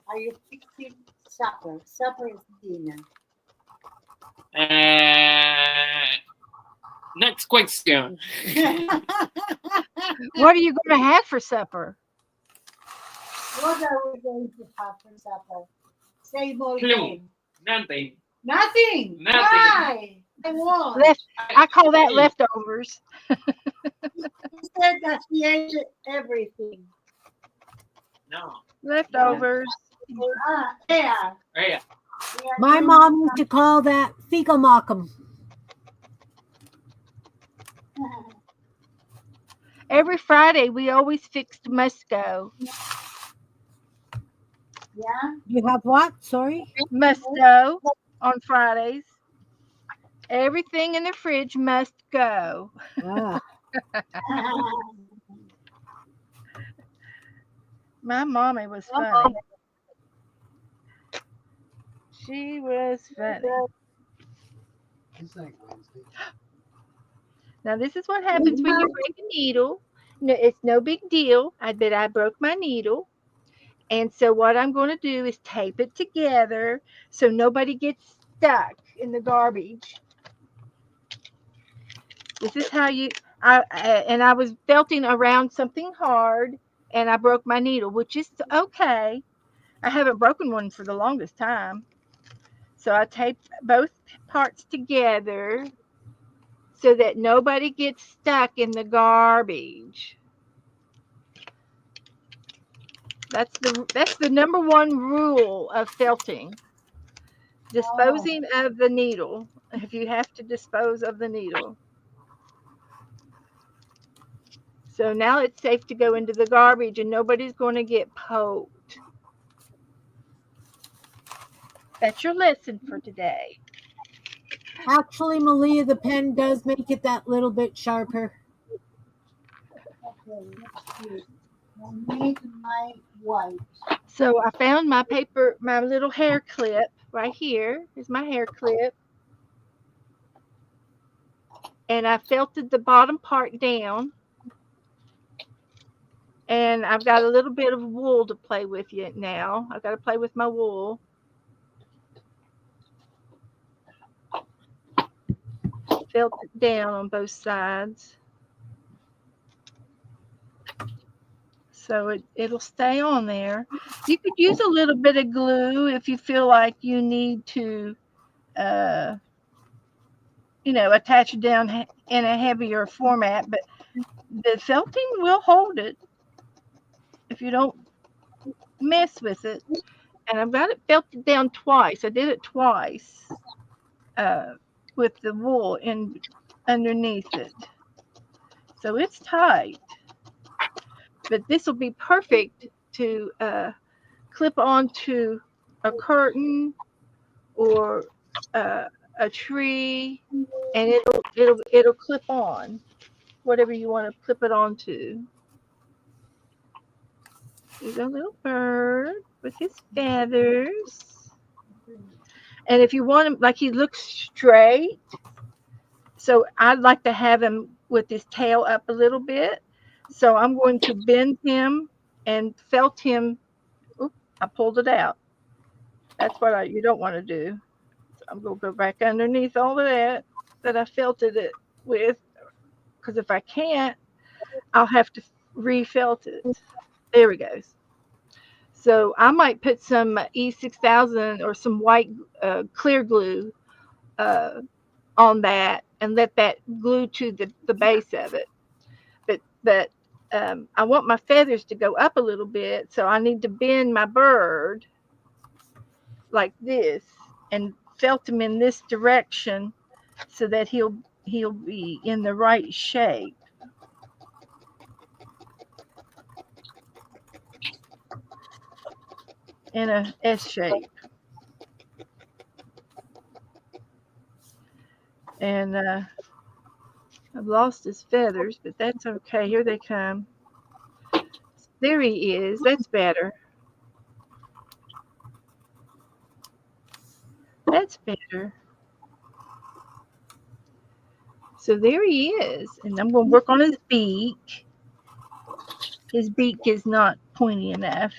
Are you fixing supper? Supper is dinner. Next question. What are you going to have for supper? What are we going to have for supper? Same old Clue. game. Nothing. Nothing. Nothing. Why? I won't. I call that leftovers. He said that he ate everything. No. Leftovers. Ah, yeah. Yeah. We are My doing mom used to call that fecal macum. Every Friday we always fixed Musco. Yeah. You have what? Sorry. Musto on Fridays. Everything in the fridge must go. Ah, My mommy was funny. She was funny. Now this is what happens when you break a needle. No, it's no big deal. I bet I broke my needle. And so what I'm going to do is tape it together so nobody gets stuck in the garbage. This is how I was felting around something hard and I broke my needle, which is okay. I haven't broken one for the longest time. So I taped both parts together so that nobody gets stuck in the garbage. That's the number one rule of felting. Disposing of the needle. If you have to dispose of the needle. So now it's safe to go into the garbage and nobody's going to get poked. That's your lesson for today. actually, Malia, the pen does make it that little bit sharper. Okay, let's see. I made my white. So I found my paper, my little hair clip right here. Is my hair clip. And I felted the bottom part down. And I've got a little bit of wool to play with yet now. I've got to play with my wool. Felt it down on both sides. So it'll stay on there. You could use a little bit of glue if you feel like you need to, attach it down in a heavier format. But the felting will hold it if you don't mess with it. And I've got it felted down twice. I did it twice. with the wool in underneath it. So it's tight. But this will be perfect to clip onto a curtain or uh, a tree, and it'll clip on whatever you want to clip it onto. Here's a little bird with his feathers. And if you want him, like he looks straight, so I'd like to have him with his tail up a little bit. So I'm going to bend him and felt him. Oop, I pulled it out. That's what you don't want to do. So I'm going to go back underneath all of that I felted it with, because if I can't, I'll have to refelt it. There it goes. So I might put some E6000 or some white clear glue uh, on that and let that glue to the base of it. But I want my feathers to go up a little bit, so I need to bend my bird like this and felt him in this direction so that he'll be in the right shape. In a S shape. And I've lost his feathers, but that's okay. Here they come. There he is. That's better. That's better. So there he is. And I'm going to work on his beak. His beak is not pointy enough.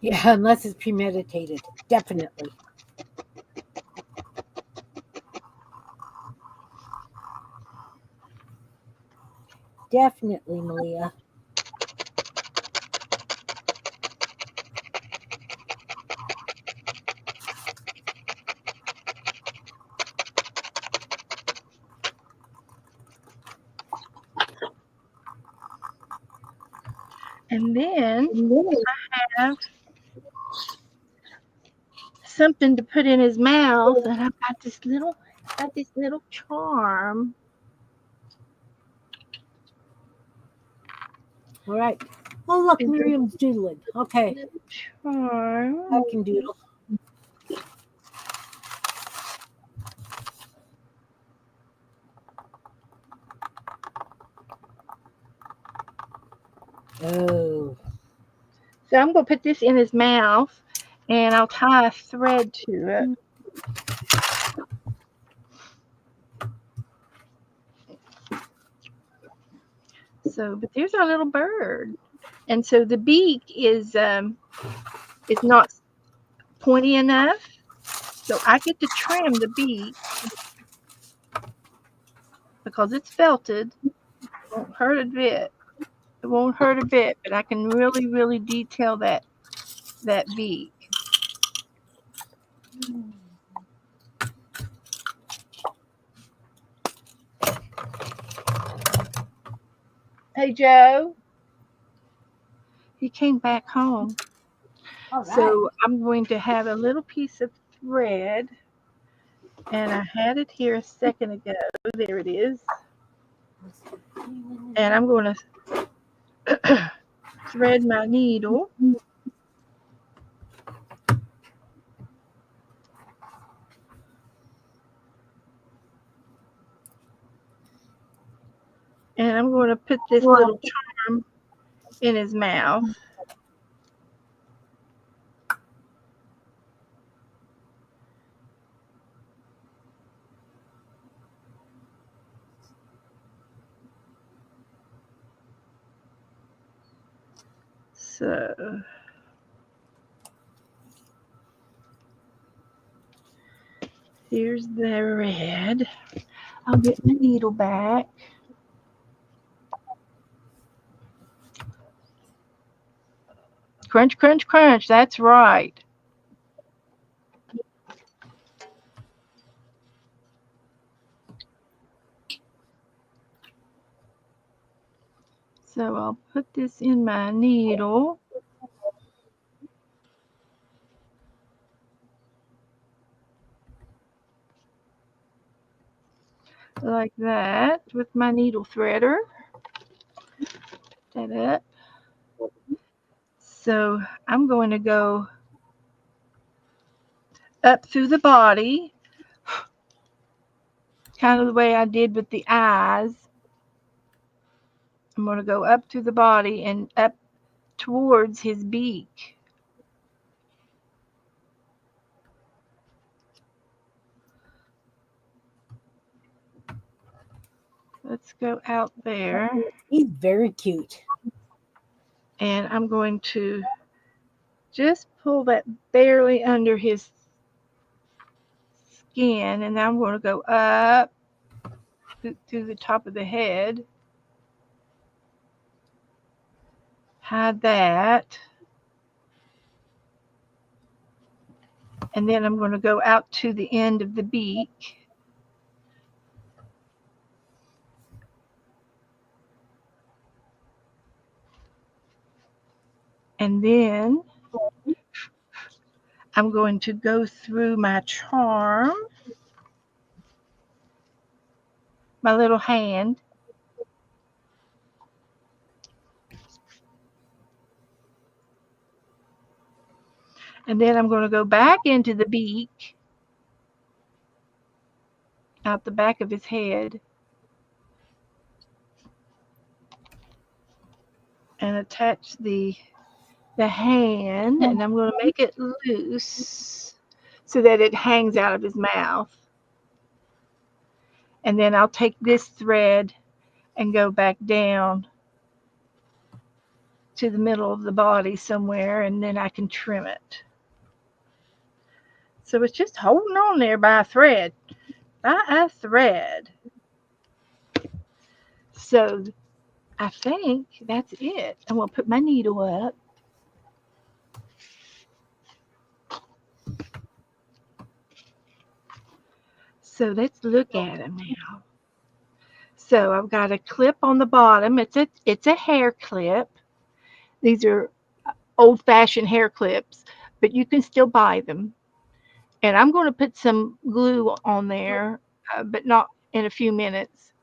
Yeah, unless it's premeditated. Definitely. Definitely, Malia. And then I have something to put in his mouth. And I've got this little charm. All right. Oh, look, It's a Miriam's doodling. Okay, little charm. I can doodle. Oh, So I'm going to put this in his mouth and I'll tie a thread to it. So, but there's our little bird. And so the beak is not pointy enough. So I get to trim the beak because it's felted. It won't hurt a bit. It won't hurt a bit, but I can really, really detail that beak. Hey Joe, he came back home. All right. So I'm going to have a little piece of thread, and I had it here a second ago. There it is. And I'm going to thread my needle. And I'm going to put this little charm in his mouth. So Here's the red. I'll get my needle back. Crunch, crunch, crunch. That's right. So I'll put this in my needle. Like that with my needle threader. That up. So I'm going to go up through the body, kind of the way I did with the eyes. I'm going to go up through the body and up towards his beak. Let's go out there. He's very cute. And I'm going to just pull that barely under his skin. And then I'm going to go up through the top of the head. Hide that. And then I'm going to go out to the end of the beak. And then I'm going to go through my charm, my little hand. And then I'm going to go back into the beak, out the back of his head, and attach the hand, and I'm going to make it loose so that it hangs out of his mouth. And then I'll take this thread and go back down to the middle of the body somewhere, and then I can trim it. So it's just holding on there by a thread, So I think that's it. I'm going to put my needle up. So let's look at him now. So I've got a clip on the bottom. It's a hair clip. These are old-fashioned hair clips, but you can still buy them. And I'm going to put some glue on there, but not in a few minutes.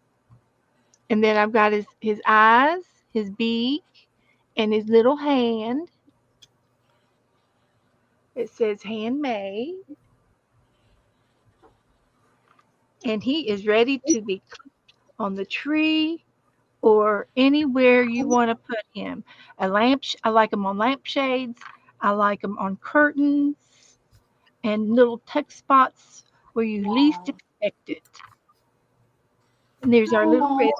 And then I've got his eyes, his beak, and his little hand. It says handmade. And he is ready to be clipped on the tree or anywhere you want to put him. I like them on lampshades. I like them on curtains and little tuck spots where you least expect it. And there's our little red.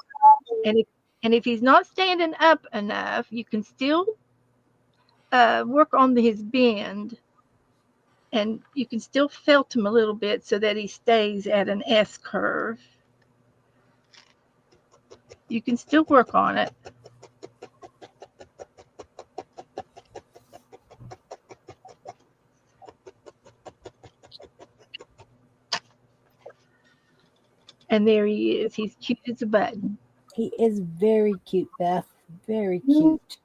And if he's not standing up enough, you can still work on his bend, and you can still felt him a little bit so that he stays at an S curve. You can still work on it. And there he is. He's cute as a button. He is very cute, Beth. Very cute.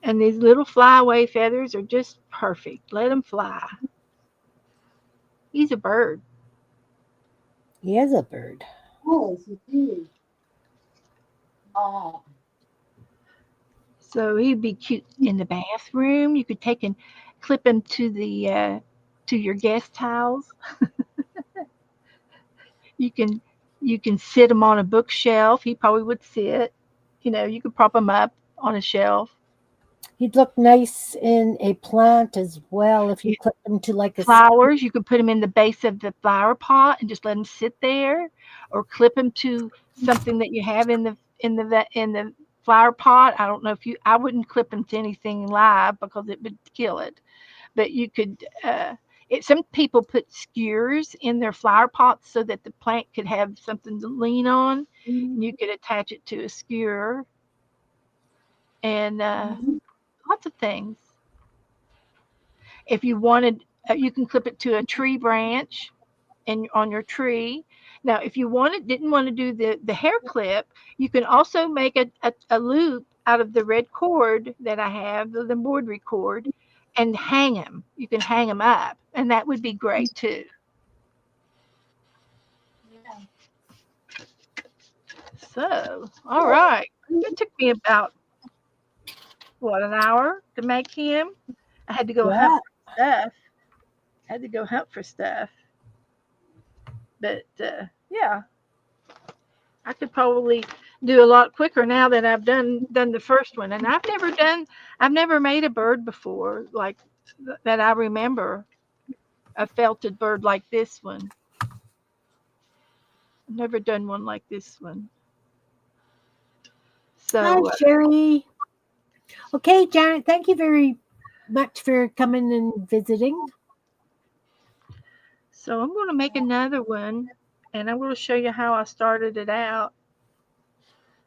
And these little flyaway feathers are just perfect. Let him fly. He's a bird. He is a bird. Yes, it is. Oh. So he'd be cute in the bathroom. You could take and clip him to your guest towels. You can sit him on a bookshelf. He probably would sit. You could prop him up on a shelf. He'd look nice in a plant as well if you clip him to like a flowers. You could put him in the base of the flower pot and just let him sit there, or clip him to something that you have in the flower pot. I don't know I wouldn't clip him to anything live because it would kill it. But you could, Some people put skewers in their flower pots so that the plant could have something to lean on, and you could attach it to a skewer, and lots of things. If you wanted, you can clip it to a tree branch and on your tree. Now, if you didn't want to do the hair clip, you can also make a loop out of the red cord that I have, the embroidery cord, and hang them. You can hang them up, and that would be great too. Yeah. So, all right. It took me about, what, an hour to make him. I had to go hunt Yeah. for stuff. I had to go hunt for stuff. But yeah, I could probably do a lot quicker now that I've done the first one. And I've never made a bird before like that I remember, a felted bird like this one. I've never done one like this one. Hi, So Sherry. Okay, Janet, thank you very much for coming and visiting. so I'm going to make another one, and I'm going to show you how I started it out.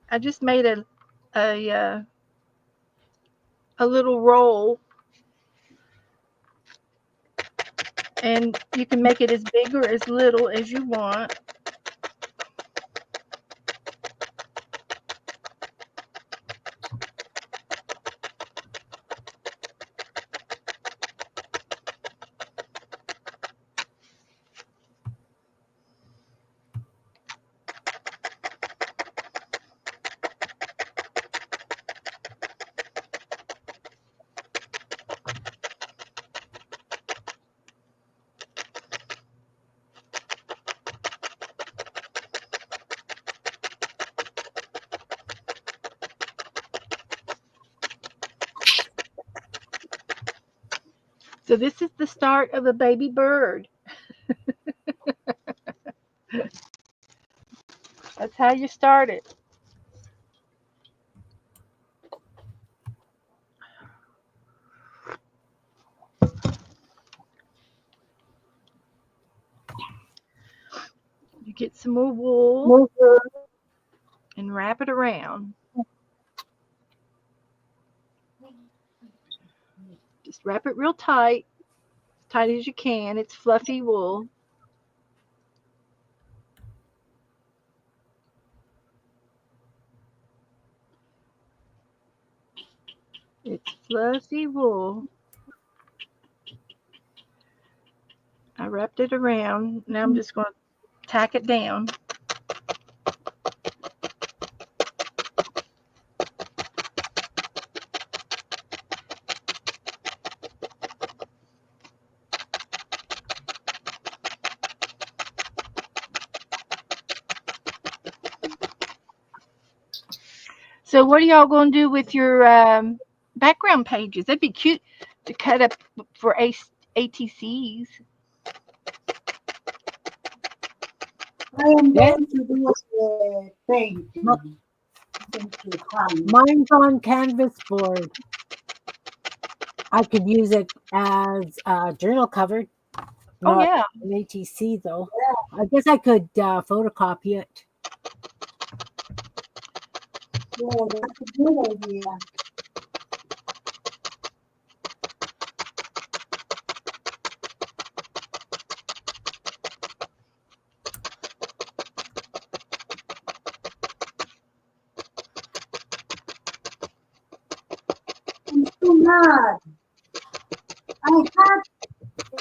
I just made a a little roll, and you can make it as big or as little as you want. So this is the start of a baby bird. That's how you start it. You get some more wool and wrap it around. Just wrap it real tight, as tight as you can. It's fluffy wool. It's fluffy wool. I wrapped it around. Now I'm just going to tack it down. So what are y'all going to do with your background pages? That'd be cute to cut up for ATCs. I am Yes. going to do the painting. Mine's on canvas board. I could use it as a journal cover, Oh not yeah. an ATC though. I guess I could photocopy it. Yeah, that's a good idea. I'm so mad. I had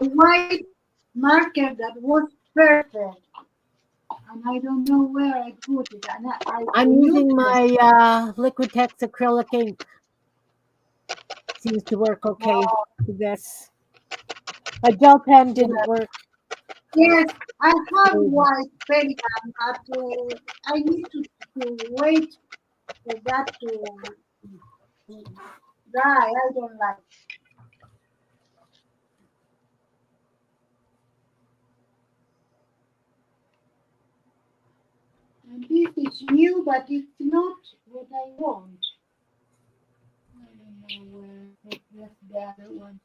a white marker that was perfect, and I don't know where I put it. And I'm using used it. my Liquitex acrylic ink. Seems to work okay Oh, for this. A gel pen didn't work. yes, I have white pen, but I need to wait for that to dry. I don't like. And this is new, but it's not what I want. I don't know where. That's the other one.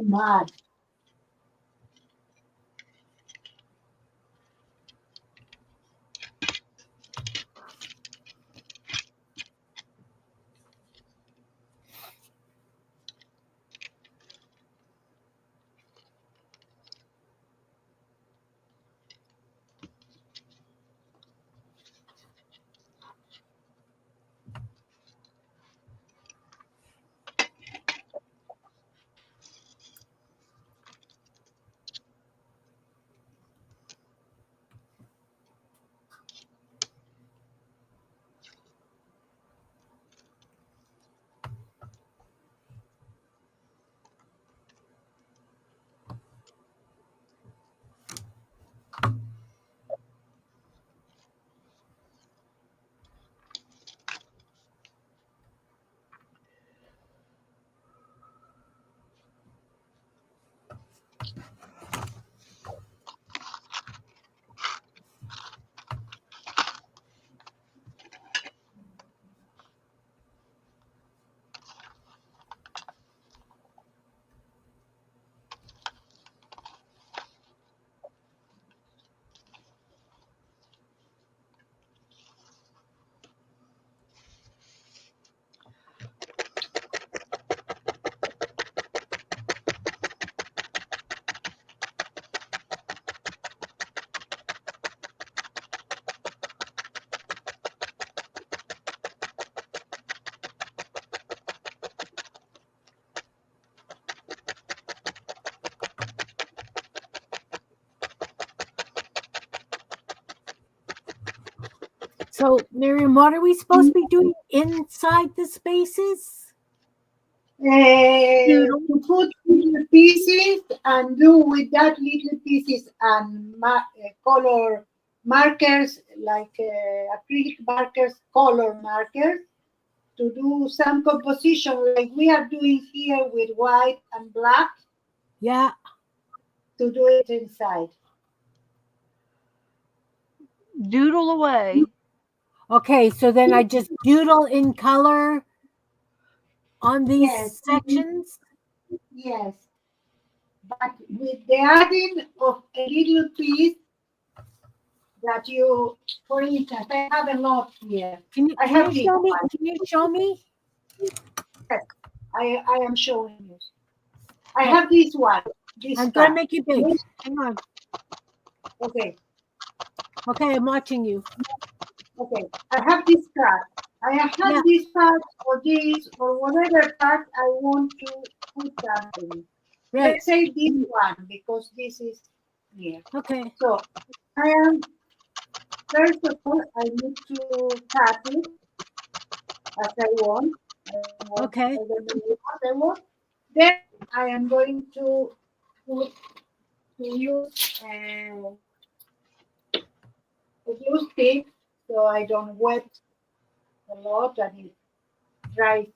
mad. So, Miriam, what are we supposed to be doing inside the spaces? Doodle. To put little pieces and do with that little pieces and color markers like acrylic markers, color markers, to do some composition like we are doing here with white and black, Yeah. to do it inside. Doodle away. Okay, so then I just doodle in color on these Yes, sections. yes. But with the adding of a little piece that you, for instance, I have a lot here. Can you, I can have you this show me? one. Can you show me? Yes, I am showing you. I have this one. This I'm gonna card. make you big. Hang on. Okay, Okay, I'm watching you. okay. I have this card. I have Yeah. this part or this or whatever part I want to put something. Right. Let's say this one because this is here. Okay. So I am, first of all, I need to cut it as I want. Okay. I don't know what I want. Then I am going to put, to use a glue stick so I don't wet a lot and it dries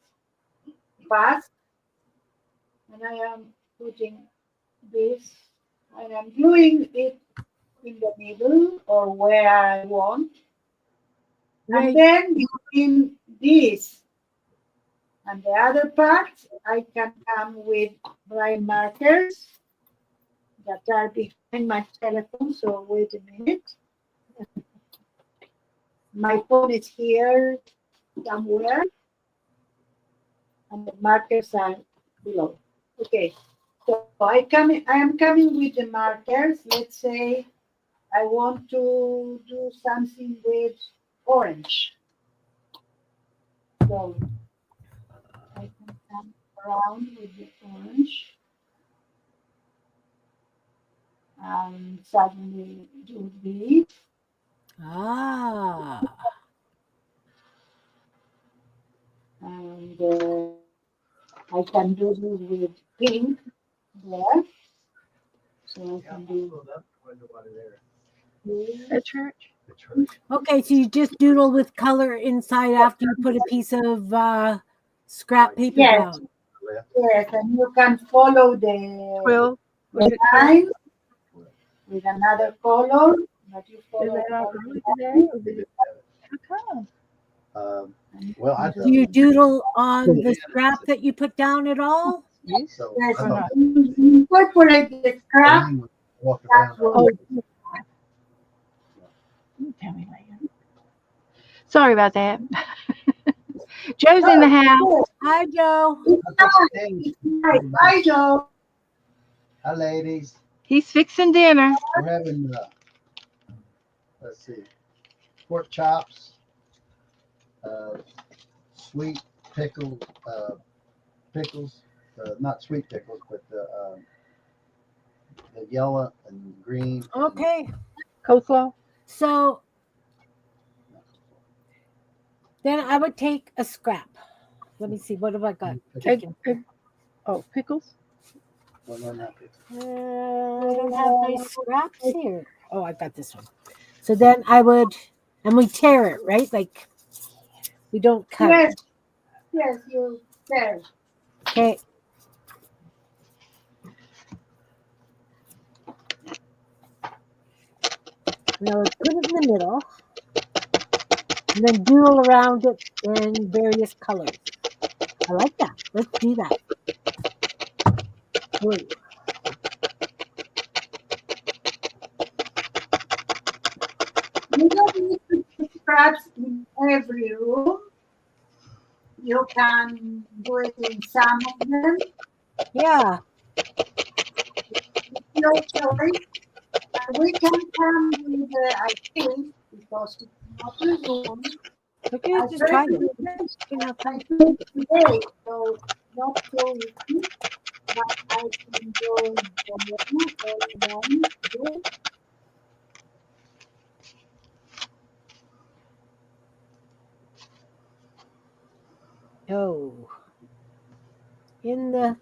fast. And I am putting this, and I'm gluing it in the middle or where I want. Right. And then between this and the other part, I can come with bright markers that are behind my telephone. So wait a minute. My phone is here somewhere, and the markers are below. Okay, so I am coming with the markers. Let's say I want to do something with orange. So I can come around with the orange and suddenly do this. Ah. And I can do this with pink there. So I can do this. At church. Okay, so you just doodle with color inside after you put a piece of scrap paper Yes, down. yes, and you can follow the 12. Was it 12? line with another color that you Is follow. that out early today? Or did it, how come? And Do you doodle on the scrap that you put down at all? Yes. So Yes, I thought incorporate the scrap. Eileen was walking That around. will You tell me later. Sorry about that. Joe's in the house. Hi, Joe. Hey, Hi, Joe. hi, ladies. He's fixing dinner. We're having, let's see, pork chops, sweet pickle, pickles, not sweet pickles, but the yellow and green. Okay. Coleslaw. So then I would take a scrap. Let me see. What have I got? Chicken. Oh, pickles. Well, no, not pickles. I don't have my scraps here. Oh, I got this one. So then I would, and we tear it, right? Like we don't cut Yes, it. yes, you there. Okay. And I would put it in the middle and then doodle around it in various colors. I like that. Let's do that. Blue. You don't need to put scraps in every room. You can do it in some of them. Yeah. It's your choice. And we can come with, I think, because it's not a room. Okay, I just try tried it. to You can have I fun. think today, so not so easy, but I can go the Oh. In the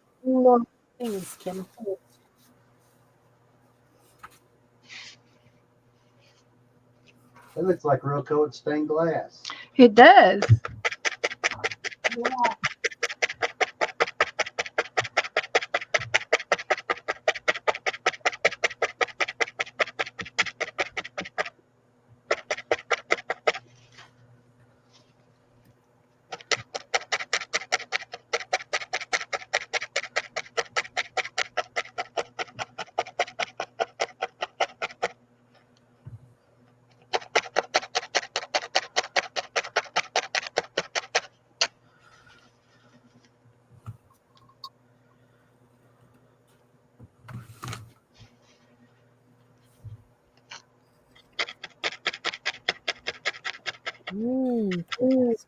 things, Kim. It looks like real coat stained glass. It does. yeah. Fast.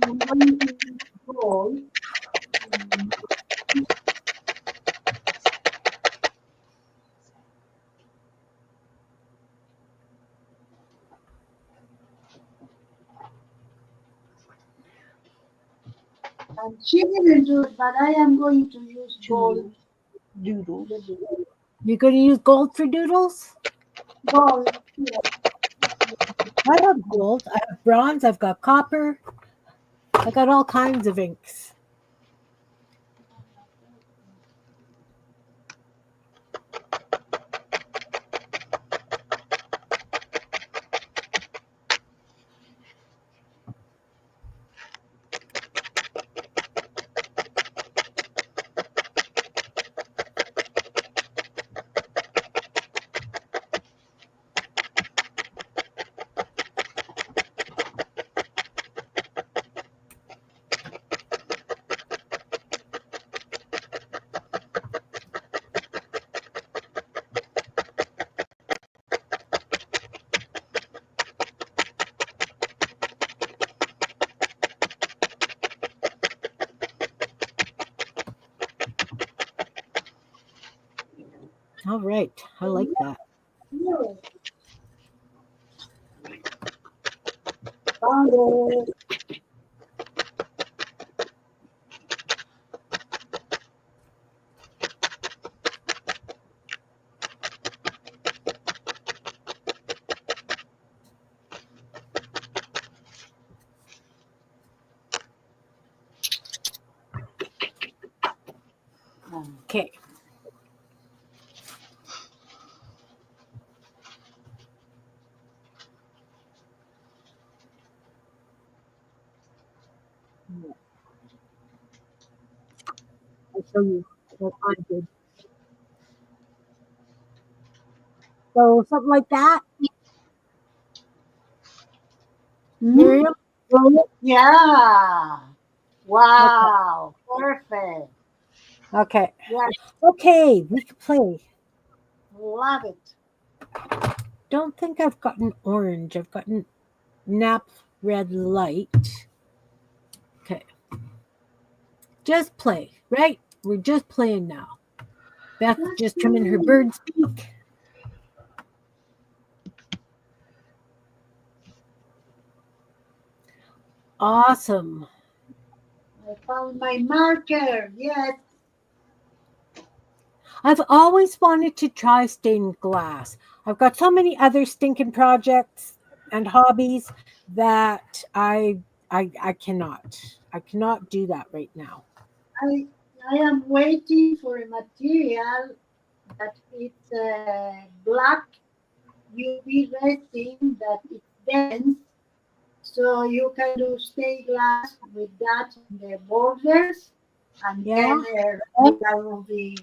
I'm going to go. And she didn't do it, but I am going to use gold. Doodles. You're going to use gold for doodles? Gold. Yeah. I have gold. I have bronze. I've got copper. I got all kinds of inks. All right. I like that. Yeah. Found it. Okay. I'll show you what I did. So something like that, Miriam. Yeah. Okay. Wow. Perfect. Okay. Yes. Okay. We can play. Love it. Don't think I've gotten orange. I've gotten nap red light. Okay. Just play, right? We're just playing now. Beth just trimming her bird's beak. Awesome. I found my marker. Yes. I've always wanted to try stained glass. I've got so many other stinking projects and hobbies that I cannot. I cannot do that right now. I I am waiting for a material that it's black UV resin that it's dense, so you can do stained glass with that on the borders, and Yeah. then that will be.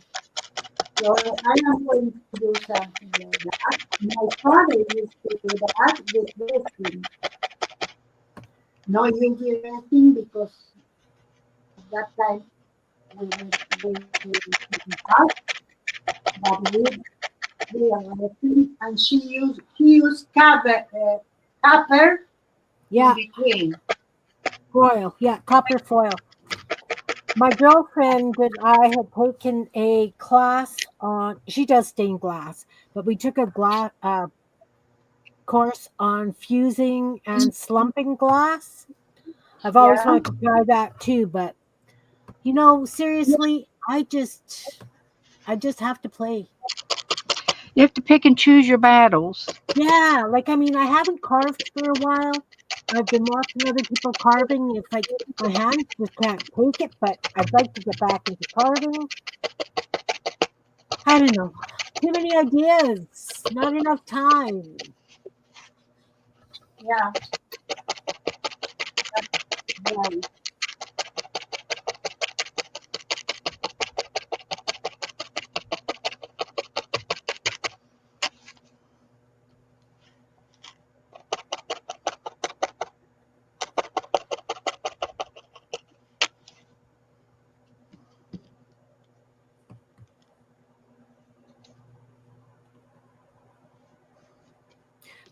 So I am going to do something like that. My father used to do that with resin. No UV resin because at that time we were going to house, but we are resin, and she used copper in Yeah. between. Foil. Yeah. Copper foil. My girlfriend and I had taken a class on. She does stained glass, but we took a glass course on fusing and slumping glass. I've always Yeah, wanted to try that too, but seriously, I just have to play. You have to pick and choose your battles. Yeah, like I mean, I haven't carved for a while. I've been watching other people carving. It's like my hands just can't take it, but I'd like to get back into carving. I don't know. Too many ideas, not enough time. yeah, right.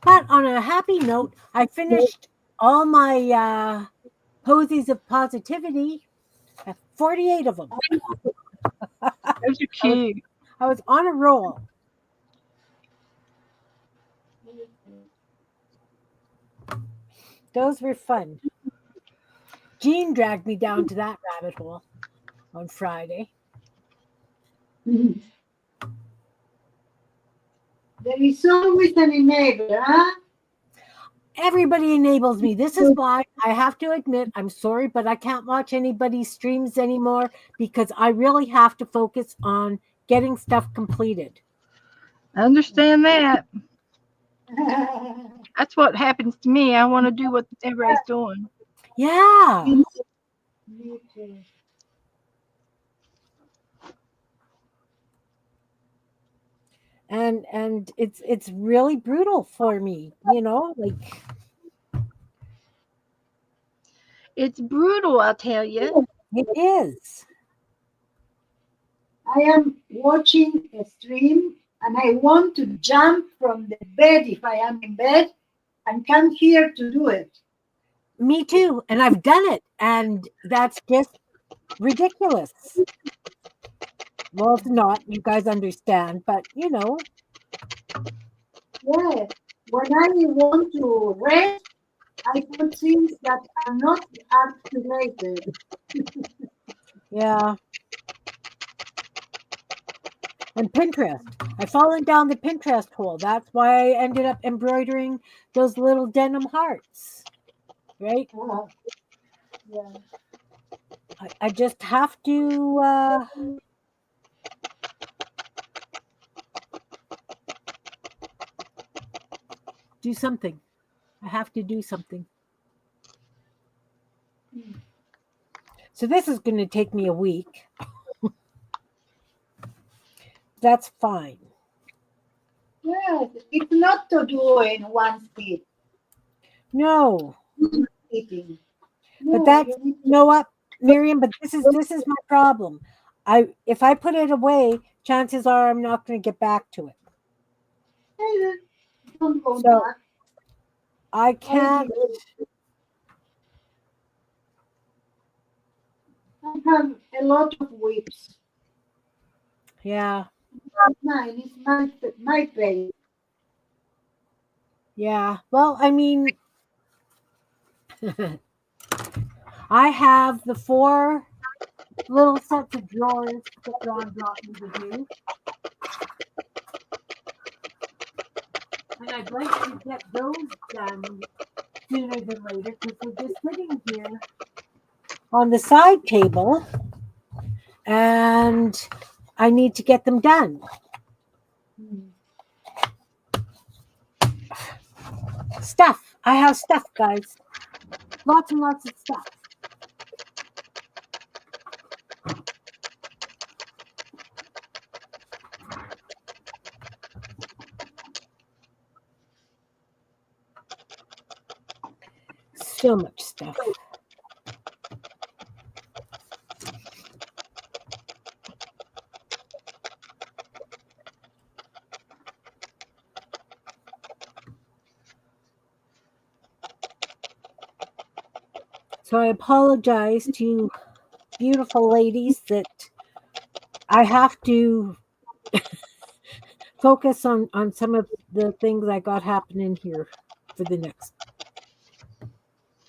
But on a happy note, I finished all my posies of positivity. 48 of them. Those are I was cute. I was on a roll. Those were fun. Jean dragged me down to that rabbit hole on Friday. There is always an enabler, huh? Everybody enables me. This is why I have to admit, I'm sorry, but I can't watch anybody's streams anymore because I really have to focus on getting stuff completed. I understand that. That's what happens to me. I want to do what everybody's doing. Yeah. Me too. And it's really brutal for me, like It's brutal, I'll tell you. it is. I am watching a stream and I want to jump from the bed if I am in bed and come here to do it. Me too. And I've done it. And that's just ridiculous. Well, it's not. You guys understand. But, Yeah. When I want to rest, I put things that are not activated. yeah. And Pinterest. I've fallen down the Pinterest hole. That's why I ended up embroidering those little denim hearts. Right? Yeah. I just have to do something. I have to do something. So this is going to take me a week. That's fine. Yes, it's not to do in one sit. No, Sitting. but No, that's, you need you know what, Miriam, but this is my problem. If I put it away, chances are I'm not going to get back to it. to don't go So back. I I can't. have a lot of whips. Yeah, Not mine, it's my pay. yeah. Well, I mean, I have the 4 little sets of drawers that John brought me to do, and I'd like to get those done sooner than later because they're just sitting here on the side table, and I need to get them done. Stuff. I have stuff, guys. Lots and lots of stuff. So much stuff. So I apologize to beautiful ladies that I have to focus on some of the things I got happening here for the next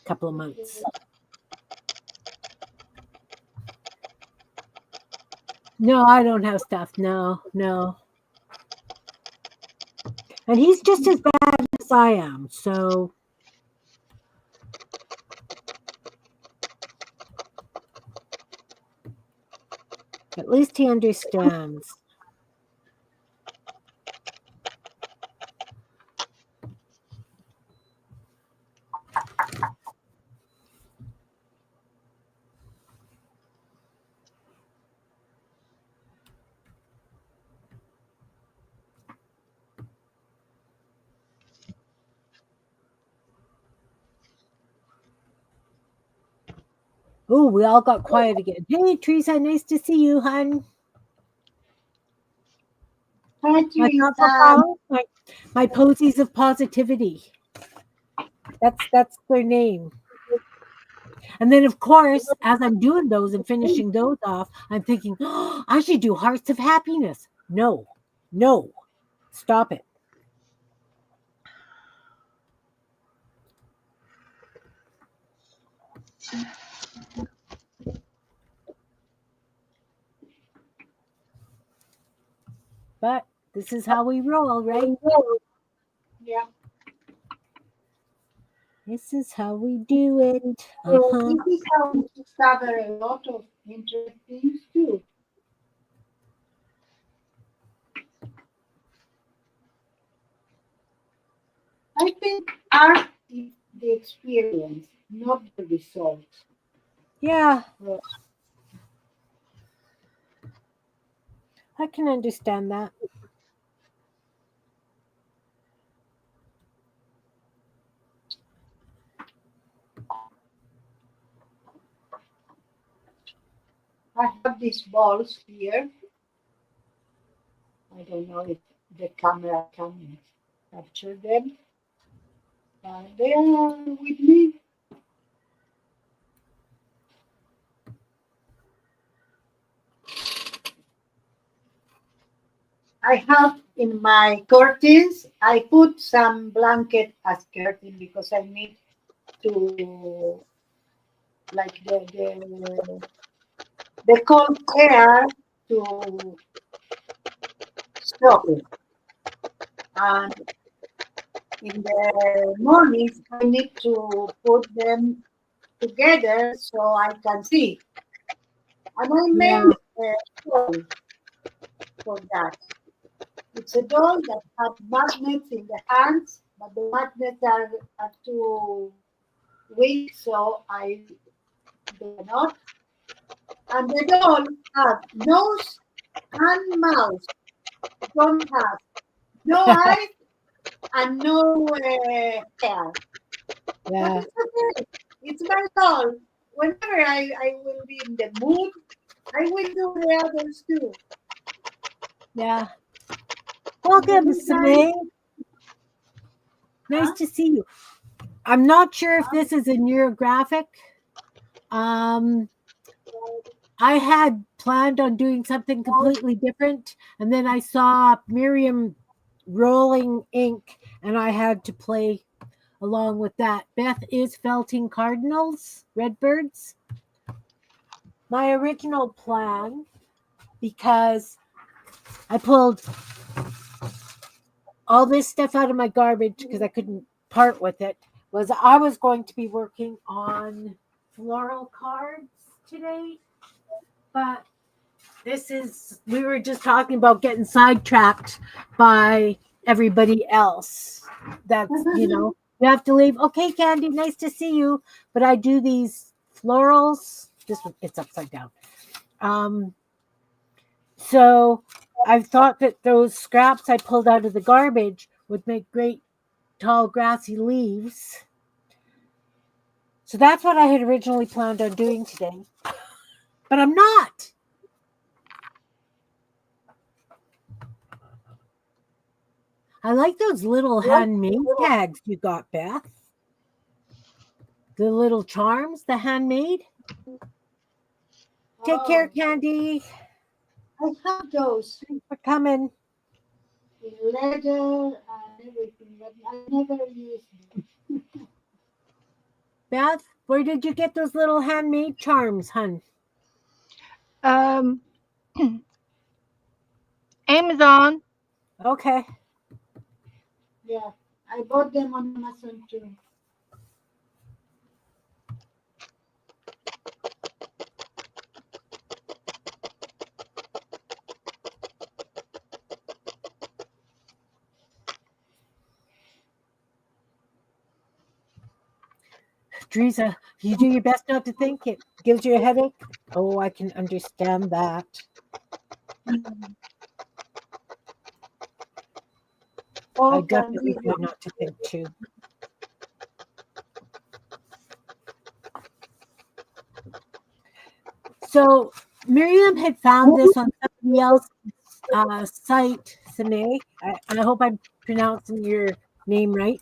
couple of months. No, I don't have stuff. No, no. And he's just as bad as I am. So at least he understands. Oh, we all got quiet again. Hey, Teresa, nice to see you, hon. Hi, My Teresa. flowers, my posies of positivity. That's their name. And then, of course, as I'm doing those and finishing those off, I'm thinking, oh, I should do hearts of happiness. No, no, stop it. But this is how we roll, right? Yeah. This is how we do it. This is how we discover a lot of interesting things too. I think art is the experience, not the result. Yeah, Well, I can understand that. I have these balls here. I don't know if the camera can capture them. They are with me. I have in my curtains, I put some blanket as curtain because I need to, like the cold air to stop it. And in the mornings, I need to put them together so I can see. And I Yeah, made a doll for that. It's a doll that has magnets in the hands but the magnets are too weak, so they are not. And the doll have nose and mouth, don't have no eyes and no hair. But Yeah, it's okay. It's my doll. Whenever I will be in the mood, I will do the others too. yeah. In the Welcome, meantime, Samay. Nice huh? to see you. I'm not sure if this is in your graphic. Um, I had planned on doing something completely different, and then I saw Miriam rolling ink, and I had to play along with that. Beth is felting cardinals, redbirds. My original plan, because I pulled all this stuff out of my garbage because I couldn't part with it, was I was going to be working on floral cards today, but we were just talking about getting sidetracked by everybody else. That's, you have to leave. Okay, Candy, nice to see you. But I do these florals. This one, it's upside down. Um, so I thought that those scraps I pulled out of the garbage would make great tall grassy leaves. So that's what I had originally planned on doing today. But I'm not. I like those little handmade tags you got, Beth. The little charms, the handmade. Take care, Oh, Candy. I have those Thanks for coming. in leather and everything, but I never use them. Beth, where did you get those little handmade charms, hun? Um, Amazon. Okay. Yeah, I bought them on Amazon too. Teresa, you do your best not to think. It gives you a headache. Oh, I can understand that. I All can definitely be. try not to think too. So Miriam had found this on somebody else's site, Sine. I hope I'm pronouncing your name right.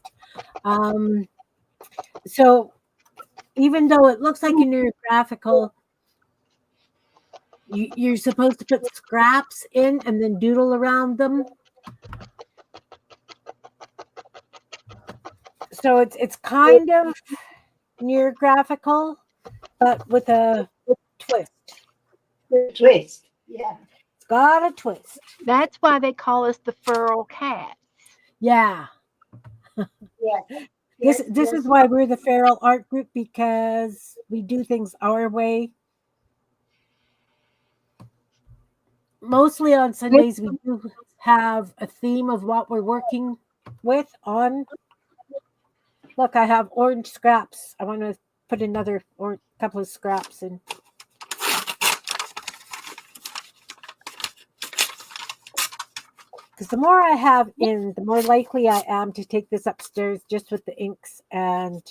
Um, so even though it looks like in your graphical, you're supposed to put scraps in and then doodle around them. So it's kind of near graphical, but with a twist. The twist. Yeah. It's got a twist. That's why they call us the feral cat. Yeah. Yes. This Yes. this is Yes. why we're the Feral Art Group, because we do things our way. Mostly on Sundays, we do have a theme of what we're working with on. Look, I have orange scraps. I want to put another or couple of scraps in. Because the more I have in, the more likely I am to take this upstairs just with the inks and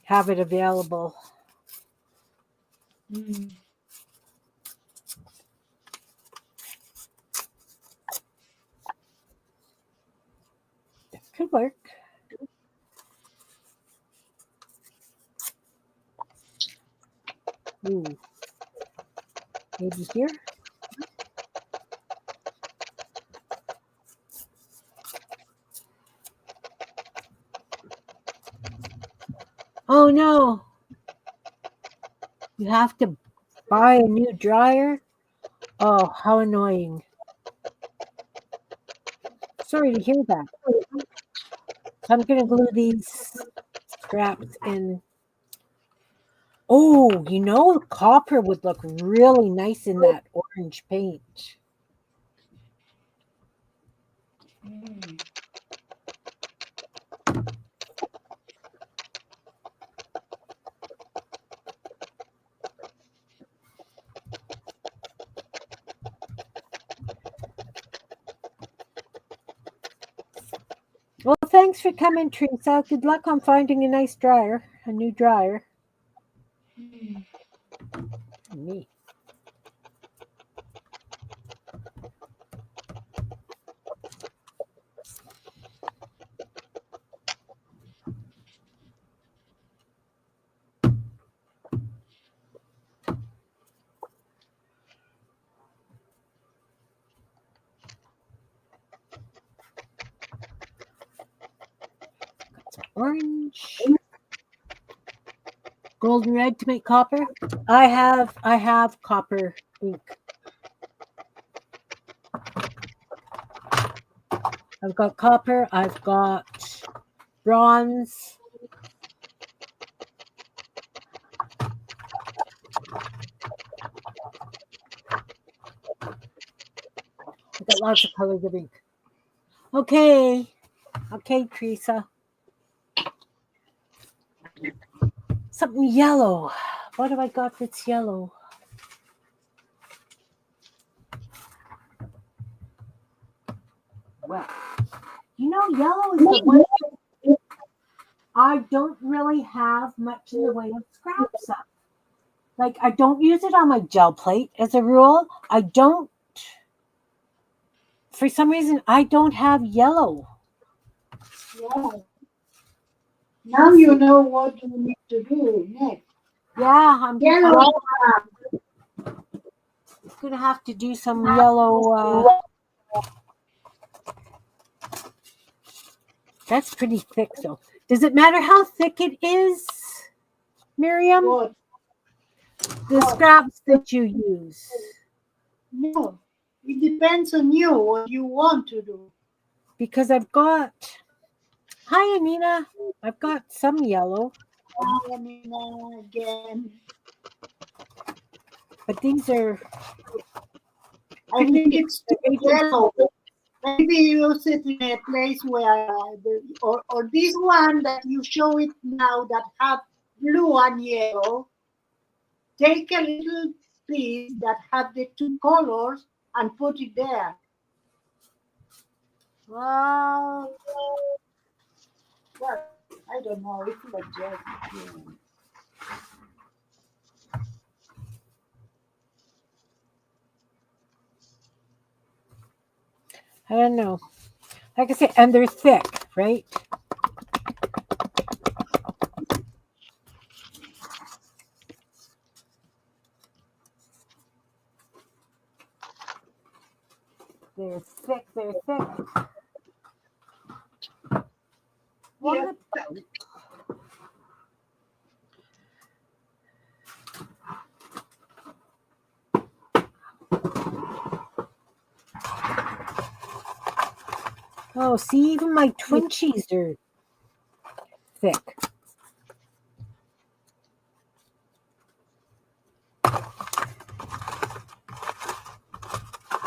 have it available. Mm. That could work. Ooh, maybe here. Oh no, you have to buy a new dryer. Oh, how annoying. Sorry to hear that. So I'm going to glue these scraps in. Oh, copper would look really nice in that orange paint. Mm. thanks for coming, Teresa. Good luck on finding a nice dryer, a new dryer. Me. Orange, golden red to make copper. I have copper ink. I've got copper. I've got bronze. I've got lots of colors of ink. Okay, Teresa. Something yellow. What have I got that's yellow? Well, yellow is the one thing I don't really have much in the way of scraps of. Like, I don't use it on my gel plate as a rule. For some reason, I don't have yellow. Yeah. Now you know what you need to do next. Yeah, I'm Yellow. going to have to do some yellow. That's pretty thick, though. Does it matter how thick it is, Miriam? What? The scraps that you use. No. It depends on you, what you want to do. Because I've got... Hi, Anina. I've got some yellow. I mean, again. But these are... I think it's too yellow. Maybe use it in a place where, or this one that you show it now that have blue and yellow, take a little piece that have the two colors and put it there. Well, I don't know. It's like just. I don't know. Like I say, and they're thick, right? They're thick. What Yeah. about... Oh, see, even my Twinchies are thick.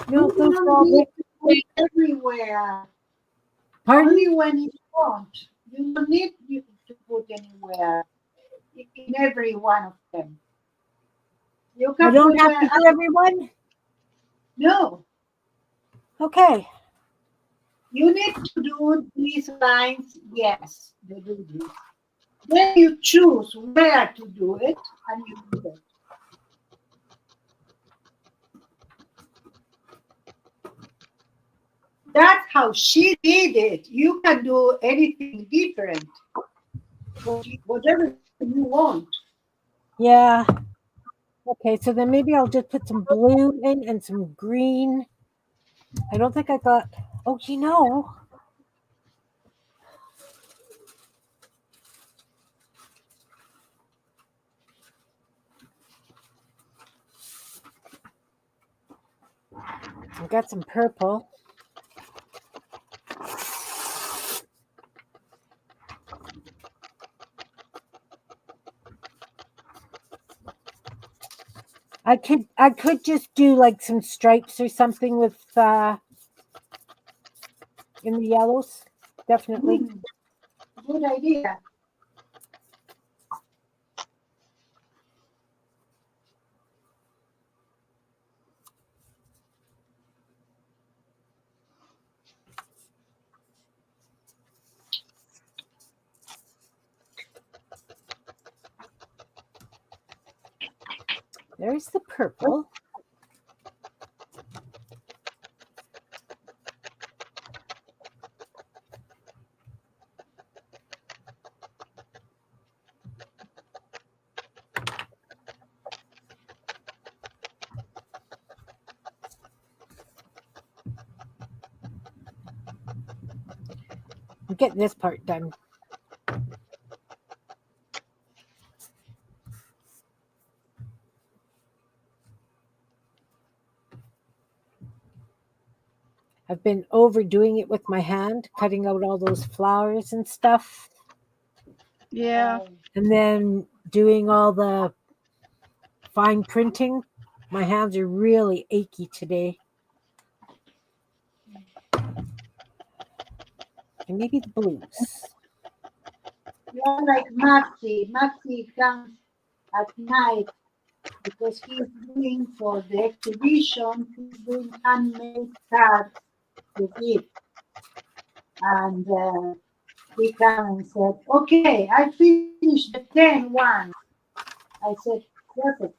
No, You those are all don't need thick. to put it everywhere. Pardon? Only when you want. You don't need to put anywhere in every one of them. You I can don't put have to do everyone? no. Okay. You need to do these lines. Yes, you do this. Then you choose where to do it, and you do it. That's how she did it. You can do anything different, whatever you want. Yeah. Okay, so then maybe I'll just put some blue in and some green. I don't think I got... Oh, I got some purple. I could just do like some stripes or something with in the yellows. Definitely. Good idea. There's the purple. I'm getting this part done. I've been overdoing it with my hand, cutting out all those flowers and stuff, Yeah. and then doing all the fine printing. My hands are really achy today. And maybe the blues. You're like Maxi. Maxi comes at night because he's doing for the exhibition, he's doing handmade cards to give. And he came and said, okay, I finished the 10 ones. I said, perfect.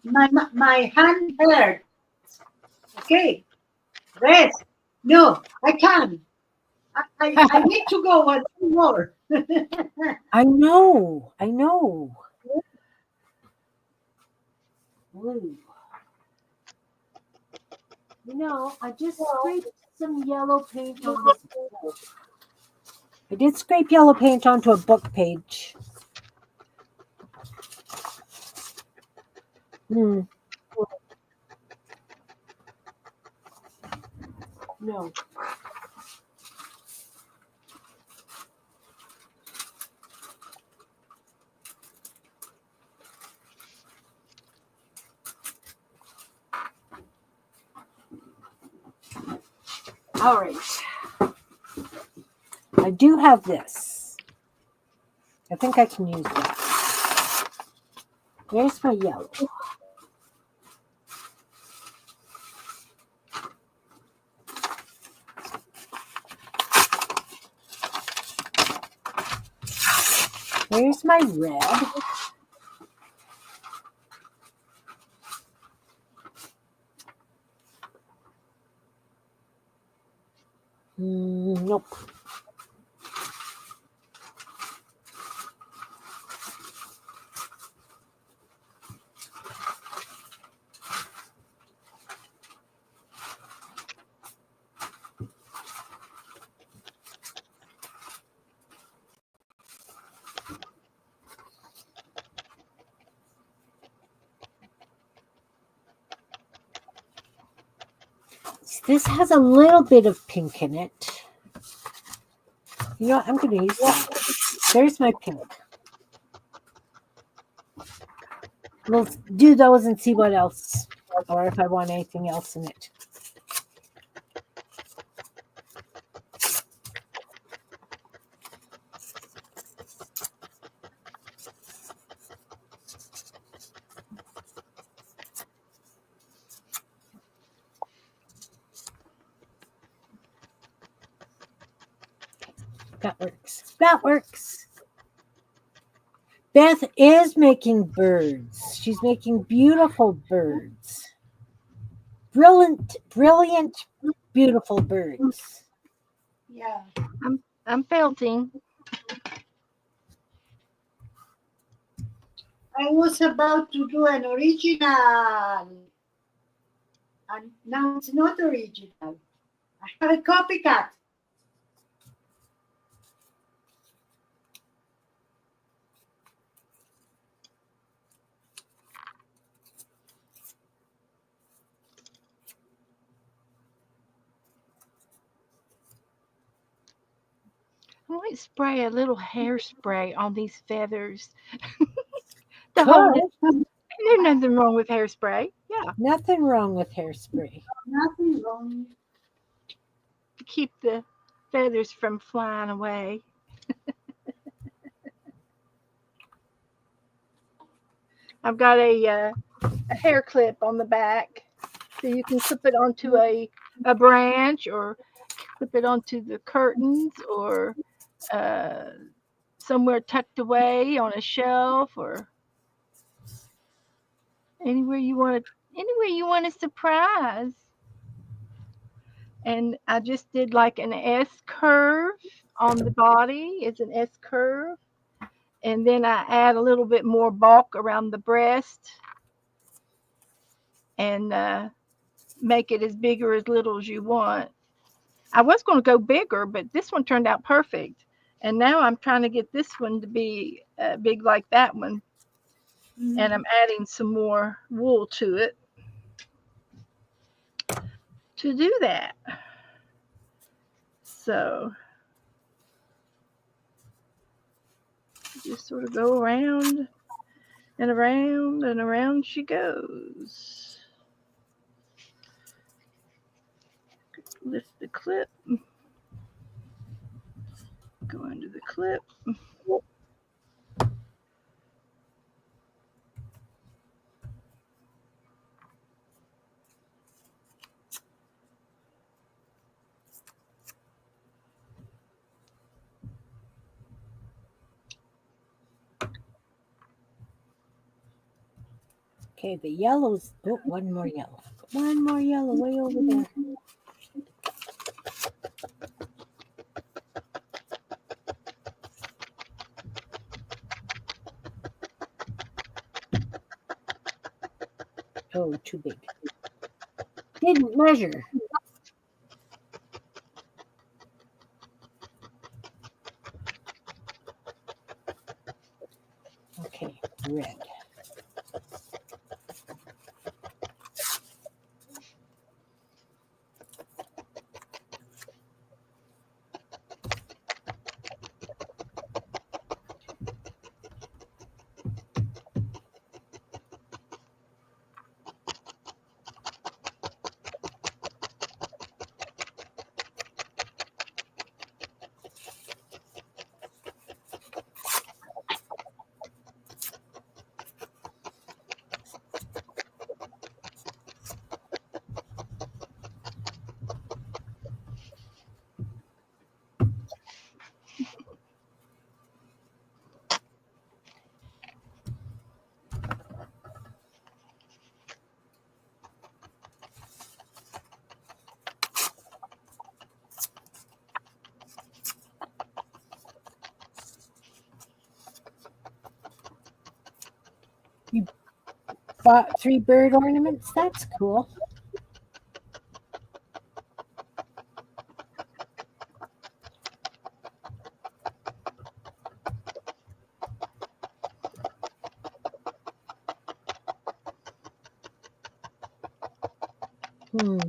My hand hurts. Okay, rest. No, I can't. I need to go and do more. I know. Blue. You know, I just scraped some yellow paint on this book. I did scrape yellow paint onto a book page. No. All right. I do have this. I think I can use that. There's my yellow. There's my red. Nope. This has a little bit of pink in it. You know what? I'm going to use that. There's my pink. We'll do those and see what else, or if I want anything else in it. That works. Beth is making birds. She's making beautiful birds. Brilliant, beautiful birds. Yeah. I'm felting. I was about to do an original, and now it's not original. I have a copycat. I might spray a little hairspray on these feathers to hold it. There's nothing wrong with hairspray. Yeah, Nothing wrong with hairspray. Nothing wrong. to keep the feathers from flying away. I've got a hair clip on the back, so you can clip it onto a branch or clip it onto the curtains or uh, somewhere tucked away on a shelf or Anywhere you want a surprise. And I just did like an S curve on the body. It's an S curve. And then I add a little bit more bulk around the breast and make it as big or as little as you want. I was going to go bigger, but this one turned out perfect. And now I'm trying to get this one to be big like that one. And I'm adding some more wool to it to do that. So just sort of go around and around and around she goes. Lift the clip. Go under the clip. Okay, the yellow's. Oh, one more yellow. One more yellow way over there. Oh, too big. Didn't measure. Okay, red. You bought 3 bird ornaments? That's cool. Hmm.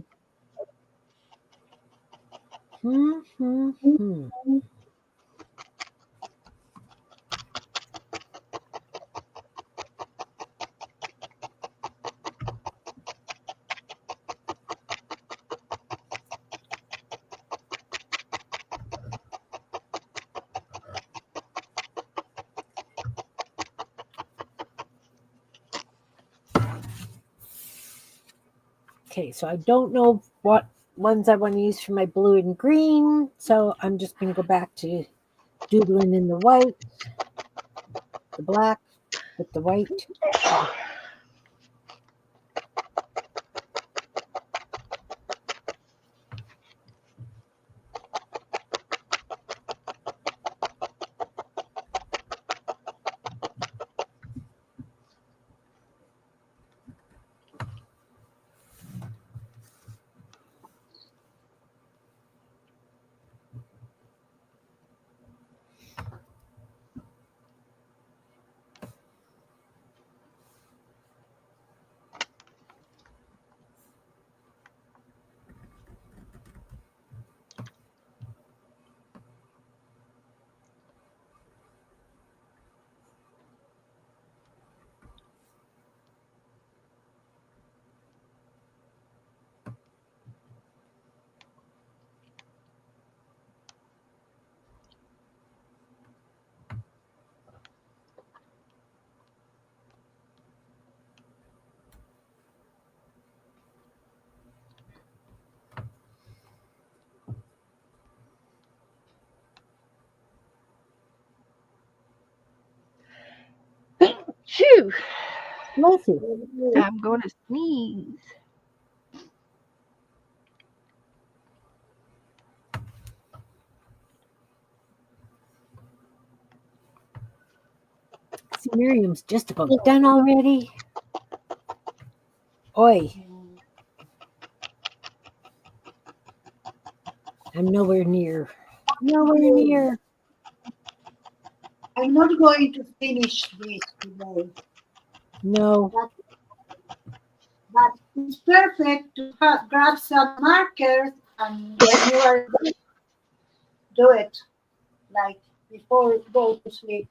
Okay, so I don't know what ones I want to use for my blue and green, so I'm just going to go back to doodling in the white, the black with the white. Bless you. I'm going to sneeze. See, Miriam's just about done already. Oi, I'm nowhere near. Nowhere near. I'm not going to finish this today, No. but it's perfect to grab some markers and when you are done, do it, like before you go to sleep.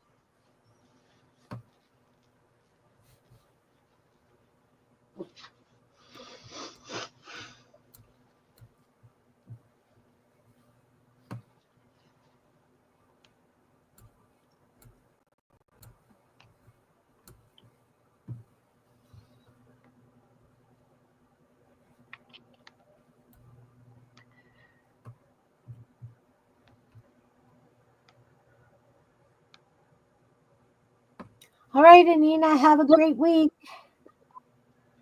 All right, Anina, have a great week.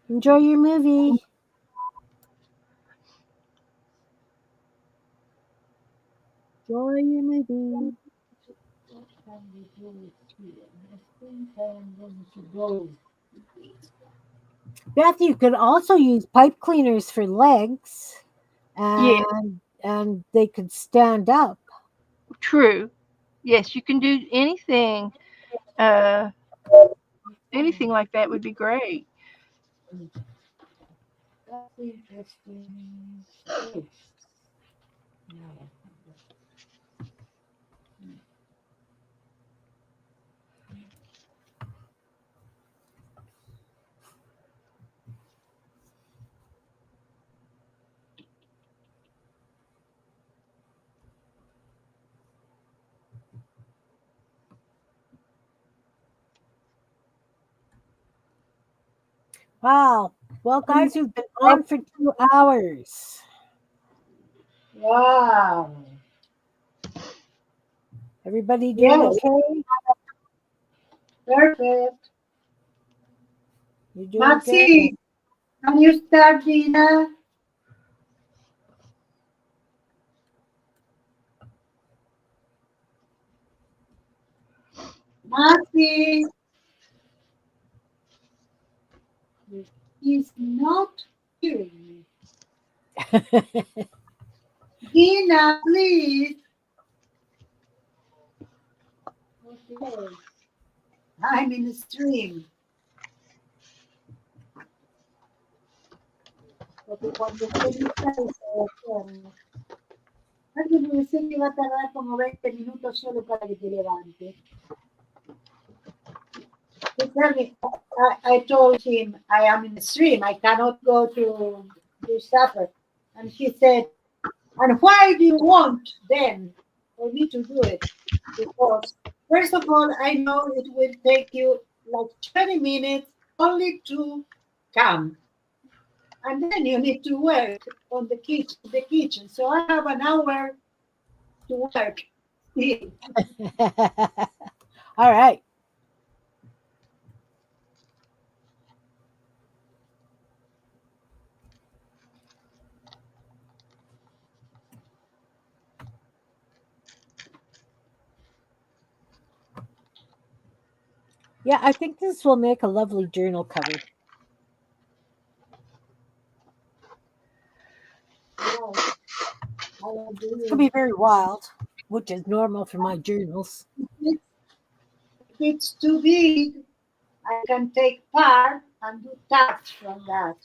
Enjoy your movie. Enjoy your movie. What can we do here? I think I am going to go. Beth, you could also use pipe cleaners for legs, Yeah, and they could stand up. true. Yes, you can do anything. Uh, anything like that would be great. That's interesting. Oh, no. Wow. Well, guys, we've been on for 2 hours. Wow. Everybody doing Yes, okay? perfect. You're doing good? Maxi, can you start dinner? Maxi, he's not hearing me. Dina, please. Okay. I'm in the stream. Porque cuando usted grita, alguien me decía que iba a tardar como 20 minutos solo para que te levantes. He told me, I told him I am in the stream. I cannot go to do supper. And he said, and why do you want then for me to do it? Because first of all, I know it will take you like 20 minutes only to come. And then you need to work on the kitchen. So I have an hour to work. All right. Yeah, I think this will make a lovely journal cover. Yes, I It's going to agree. be very wild, which is normal for my journals. If it's too big, I can take part and do tasks from that.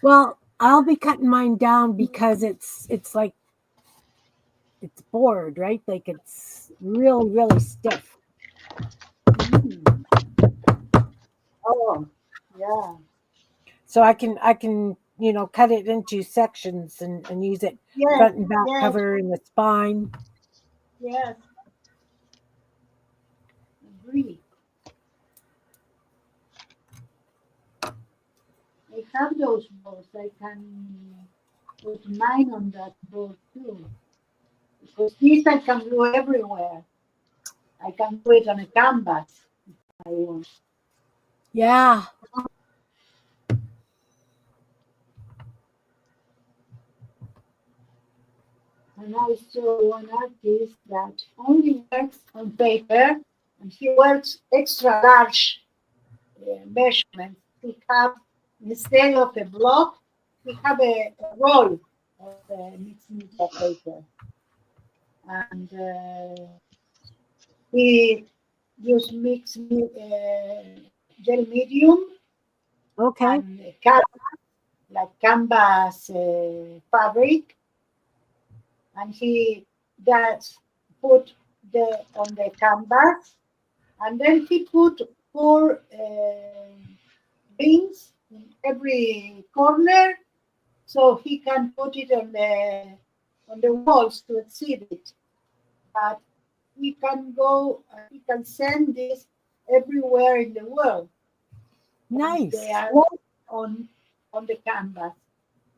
Well, I'll be cutting mine down because it's like it's board, right? Like it's really, really stiff. Mm. Oh, yeah. So I can cut it into sections and use it Yes, front and back yes, cover and the spine. yes. Agree. I have those boards. I can put mine on that board too. Because this I can do everywhere. I can do it on a canvas if I want. Yeah. And I saw one artist that only works on paper, and he works extra large measurements. He have, instead of a block, he have a roll of mixed media paper. And he used gel medium Okay. and like canvas fabric, and he does put the on the canvas, and then he put four rings in every corner, so he can put it on the walls to exhibit. But he can send this everywhere in the world once they Nice. are on on the canvas.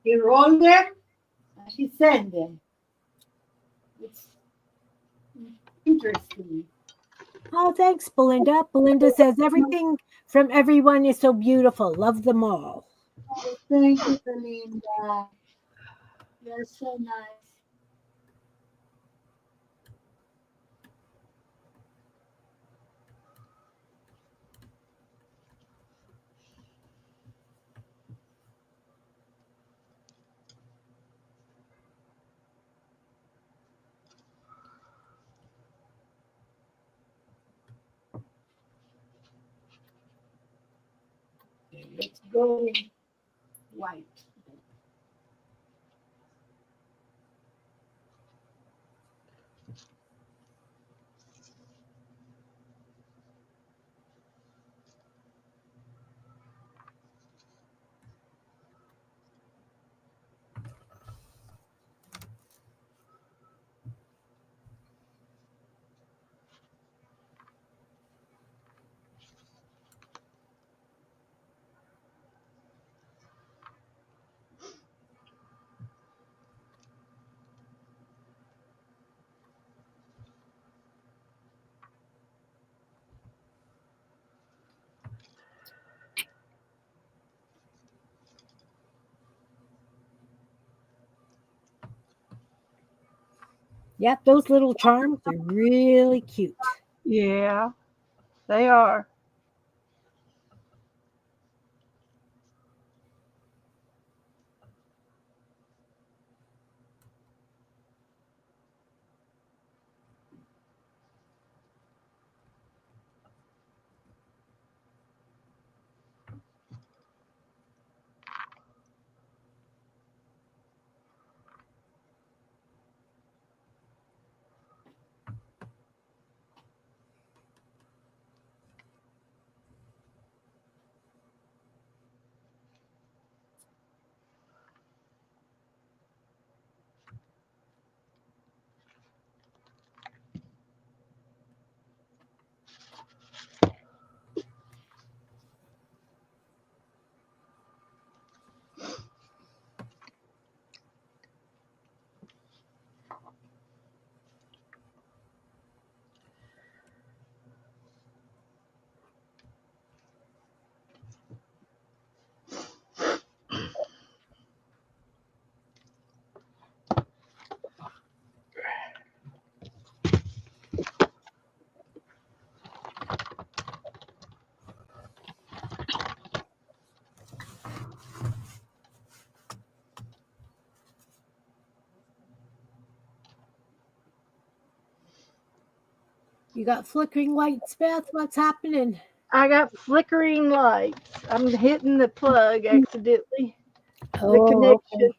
He roll them and he send them. It's interesting. Oh, thanks, Belinda. Belinda says everything from everyone is so beautiful. Love them all. Oh, thank you, Belinda. You're so nice. Let's go white. Yep, those little charms are really cute. Yeah, they are. You got flickering lights, Beth. What's happening? I got flickering lights. I'm hitting the plug accidentally. The Oh, connection.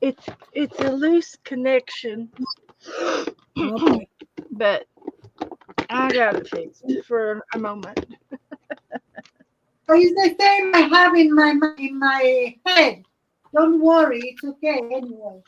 okay. It's a loose connection, Okay. but I got it fixed for a moment. So it's the same I have in my head. Don't worry, it's okay anyway.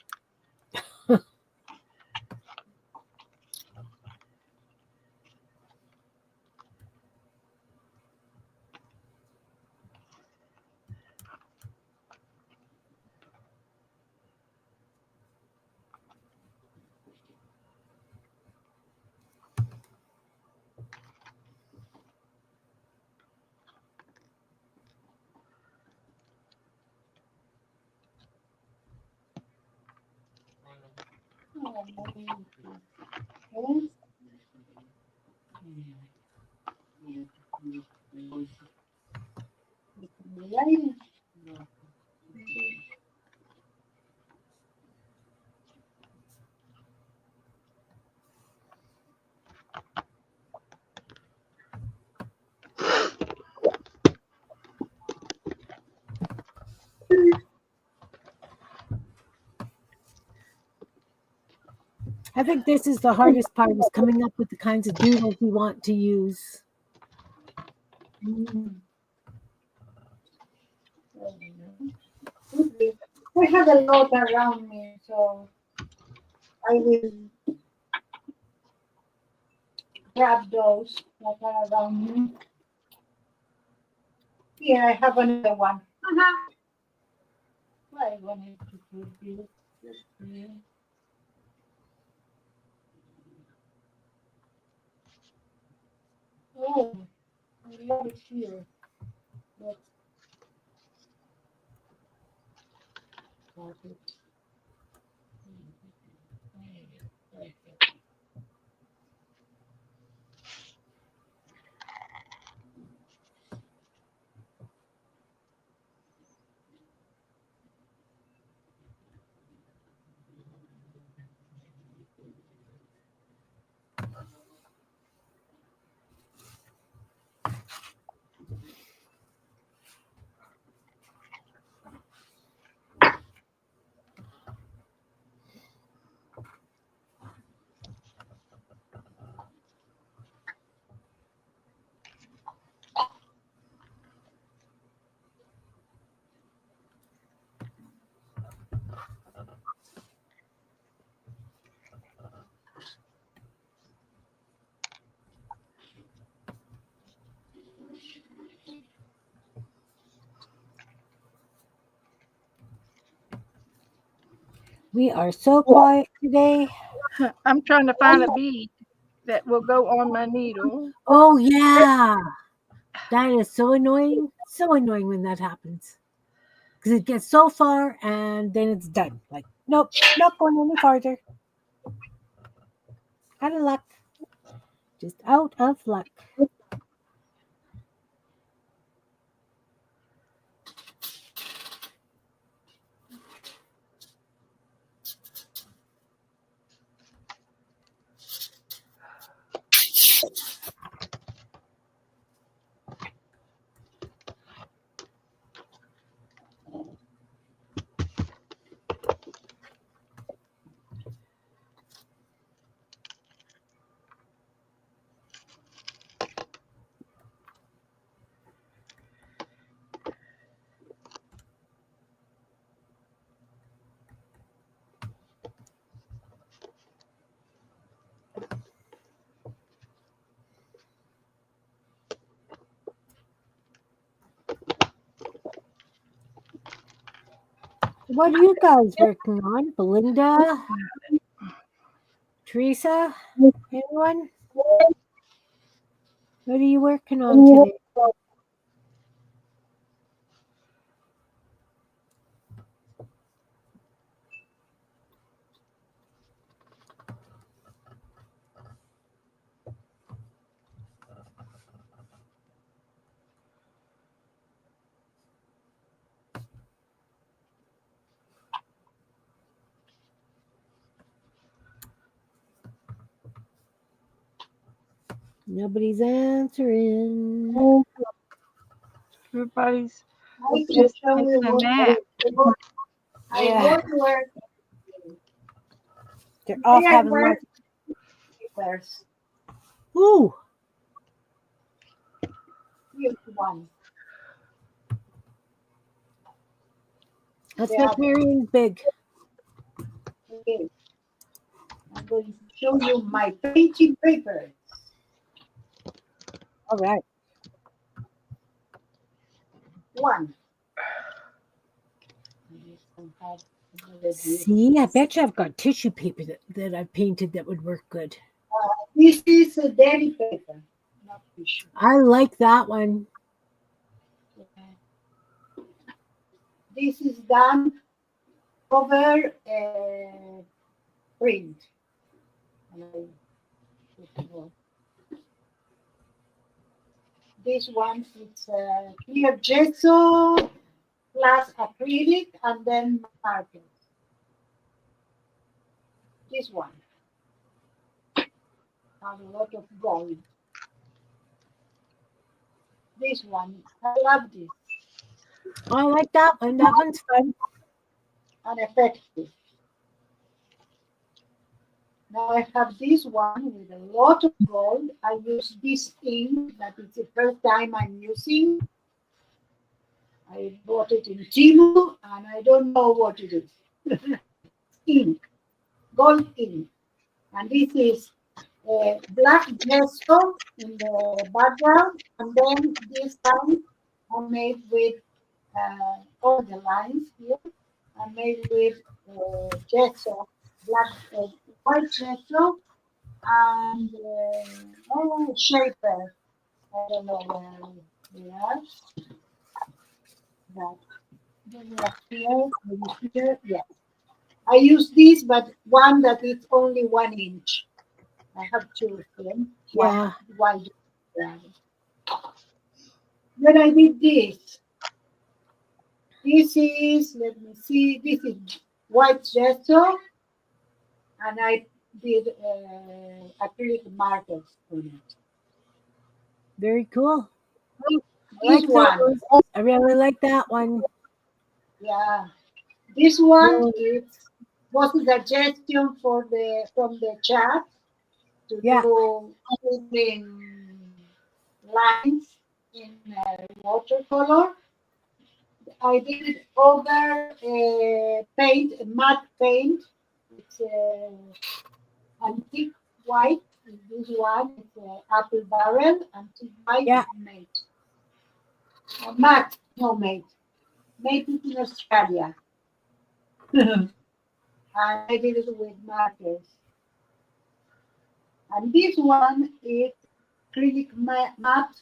I think this is the hardest part, is coming up with the kinds of doodles you want to use. I have a lot around me, so I will grab those that are around me. Here, I have another one. I wanted to put this here. Oh, I love it here. Let's start it. We are so quiet today. I'm trying to find a bead that will go on my needle. Oh, yeah. That is so annoying. So annoying when that happens. Because it gets so far and then it's done. Like, nope, not going any farther. Out of luck. Just out of luck. What are you guys working on? Belinda? Teresa? Anyone? What are you working on today? Nobody's answering. Everybody's I can just show taking you a what nap. I Yeah. want to work. They're off Today I having work lunch. papers. Ooh, Here's one. let's The make other. Marion big. Okay. I'm going to show you my painting papers. All right. One. See, I bet you I've got tissue paper that I've painted that would work good. This is a daily paper, not tissue. I like that one. This is done over print. And I put more. This one is clear gesso plus acrylic and then markers. This one has a lot of gold. This one, I love this I like that one. That one's fun. and effective. Now I have this one with a lot of gold. I use this ink that is the first time I'm using. I bought it in Timu and I don't know what it is. Ink, gold ink. And this is black gesso in the background. And then this time I made with all the lines here. I made with gesso, black, white gesso and shaper. I don't know where they are. That they are here, maybe here. Yes. I use this, but one that is only 1 inch. I have two of them. Yeah. One wide. Then I did this. This is, let me see, this is white gesso, and I did acrylic markers on it. Very cool. I This like one, those. I really like that one. yeah, this one Really- is was a suggestion for the from the chat to Yeah. do in lines in watercolor. I did it over paint, matte paint. It's antique white. This one is apple barrel, antique white Yeah. made. Matte, no made. Made it in Australia. And I did it with markers. And this one is acrylic matte,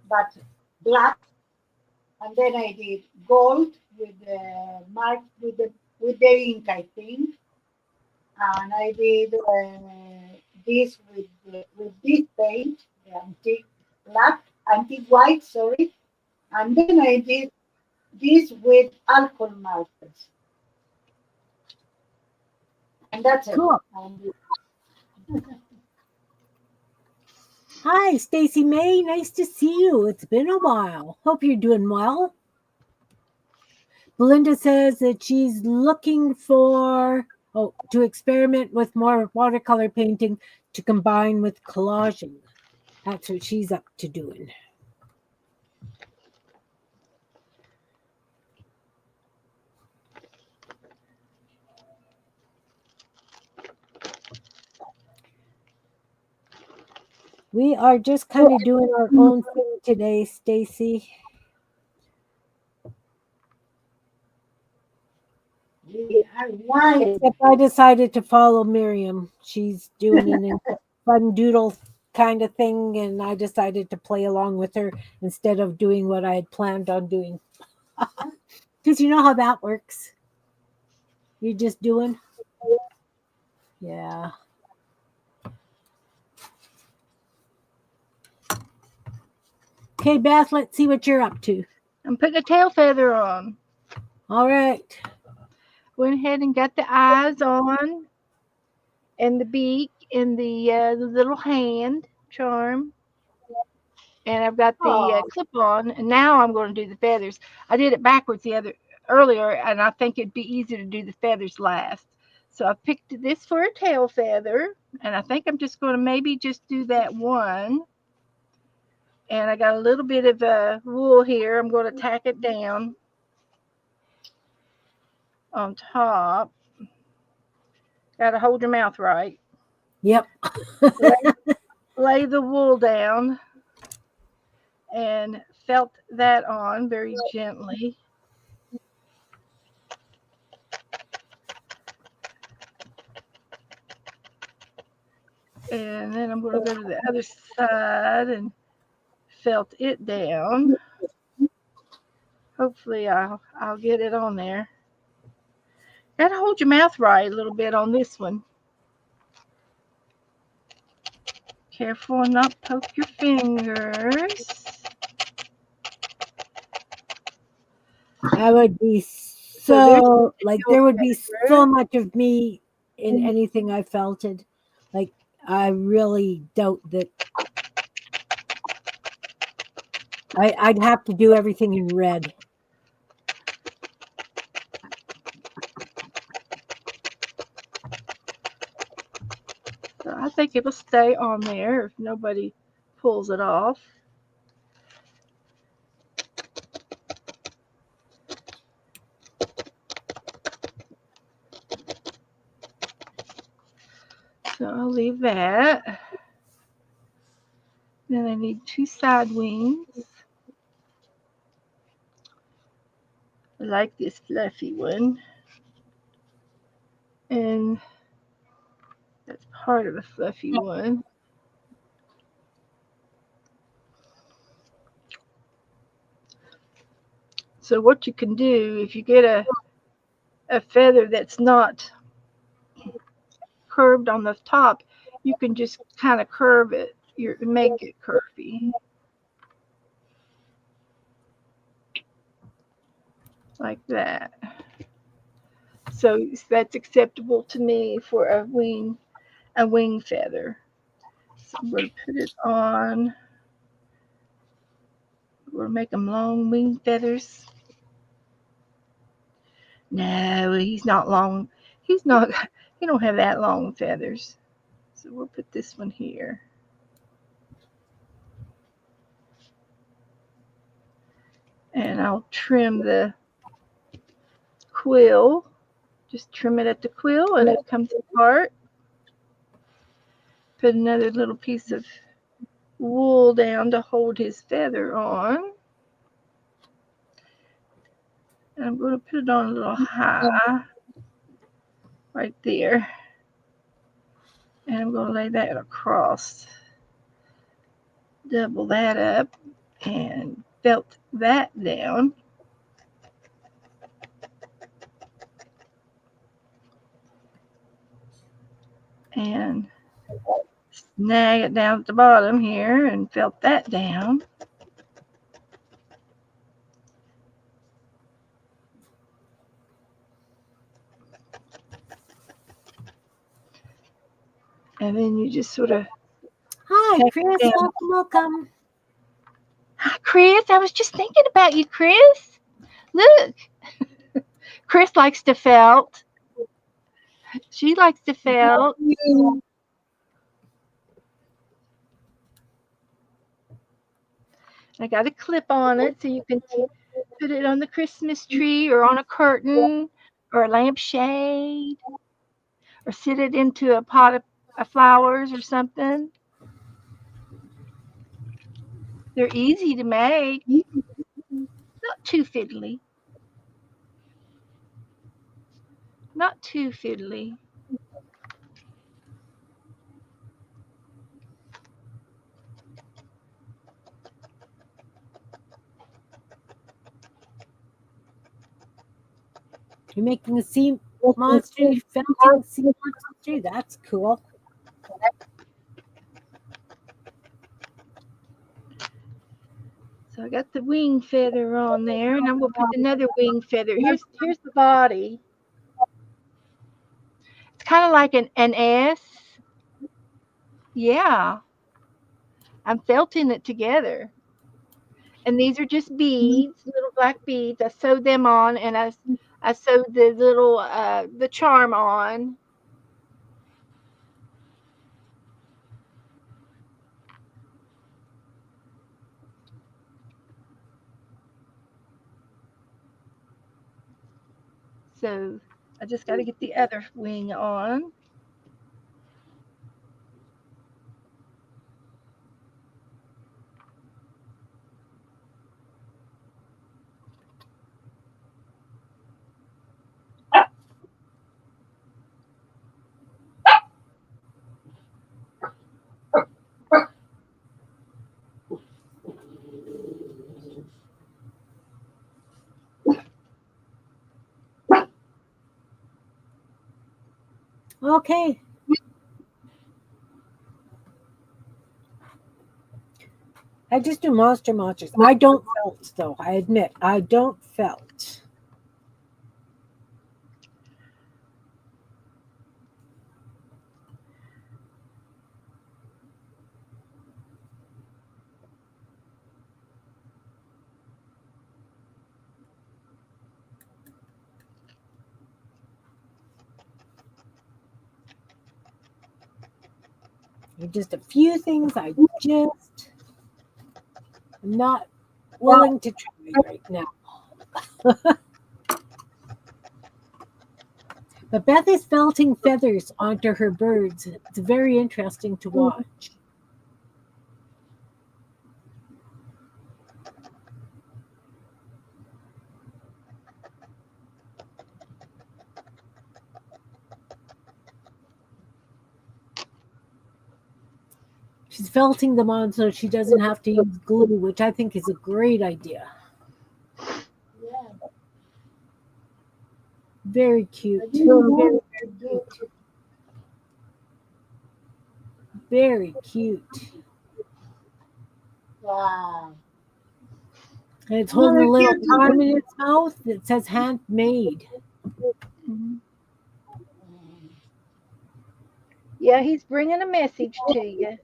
but black. And then I did gold with the mark with the ink, I think. And I did this with this paint, the antique black, antique white, sorry. And then I did this with alcohol markers. And that's it. Cool. Hi, Stacy May. Nice to see you. It's been a while. Hope you're doing well. Belinda says that she's looking for to experiment with more watercolor painting to combine with collaging. That's what she's up to doing. We are just kind of doing our own thing today, Stacy. We are wild. Except I decided to follow Miriam. She's doing an fun doodle kind of thing, and I decided to play along with her instead of doing what I had planned on doing. Because you know how that works. You're just doing. Yeah. Okay, Beth, let's see what you're up to. I'm putting a tail feather on. All right. Went ahead and got the eyes on, and the beak, and the little hand charm. And I've got the clip on, and now I'm going to do the feathers. I did it backwards earlier, and I think it'd be easier to do the feathers last. So I picked this for a tail feather, and I think I'm just going to maybe just do that one. And I got a little bit of wool here. I'm going to tack it down on top. Got to hold your mouth right. Yep. Lay the wool down and felt that on very gently. And then I'm going to go to the other side and felt it down. Hopefully I'll get it on there. Got to hold your mouth right a little bit on this one. Careful not poke your fingers. I would be So there's so like your there would be so feather. much of me in anything I felted. Like I really doubt that I'd have to do everything in red. So I think it'll stay on there if nobody pulls it off. So I'll leave that. Then I need 2 side wings. I like this fluffy one. And that's part of the fluffy one. So what you can do if you get a feather that's not curved on the top, you can just kind of curve it, make it curvy. Like that. So that's acceptable to me for a wing feather. So I'm going to put it on. We'll make them long wing feathers. No, he's not long. He's not. He don't have that long feathers. So we'll put this one here. And I'll trim the quill. Just trim it at the quill and it comes apart. Put another little piece of wool down to hold his feather on. And I'm going to put it on a little high right there. And I'm going to lay that across. Double that up and felt that down. And snag it down at the bottom here and felt that down. And then you just sort of. Hi, Take Chris. it down. Welcome. Hi, Chris. I was just thinking about you, Chris. Look. Chris likes to felt. She likes to felt. I got a clip on it so you can put it on the Christmas tree or on a curtain or a lampshade or sit it into a pot of flowers or something. They're easy to make, not too fiddly. Not too fiddly. You're making a sea monster, felting sea monster. That's cool. So I got the wing feather on there, and I'm gonna put another wing feather. Here's the body. It's kind of like an S. Yeah, I'm felting it together. And these are just beads, little black beads. I sewed them on, and I sewed the little the charm on. So I just got to get the other wing on. Okay. I just do monster monsters. I don't felt though. I admit I don't felt. Just a few things I just am not willing to try right now. But Beth is felting feathers onto her birds. It's very interesting to watch. She's felting them on so she doesn't have to use glue, which I think is a great idea. Yeah. Very cute. I didn't want to do it. Very cute. Wow. And it's holding a little Another cute charm in its mouth that says handmade. Mhm. Yeah, he's bringing a message to you.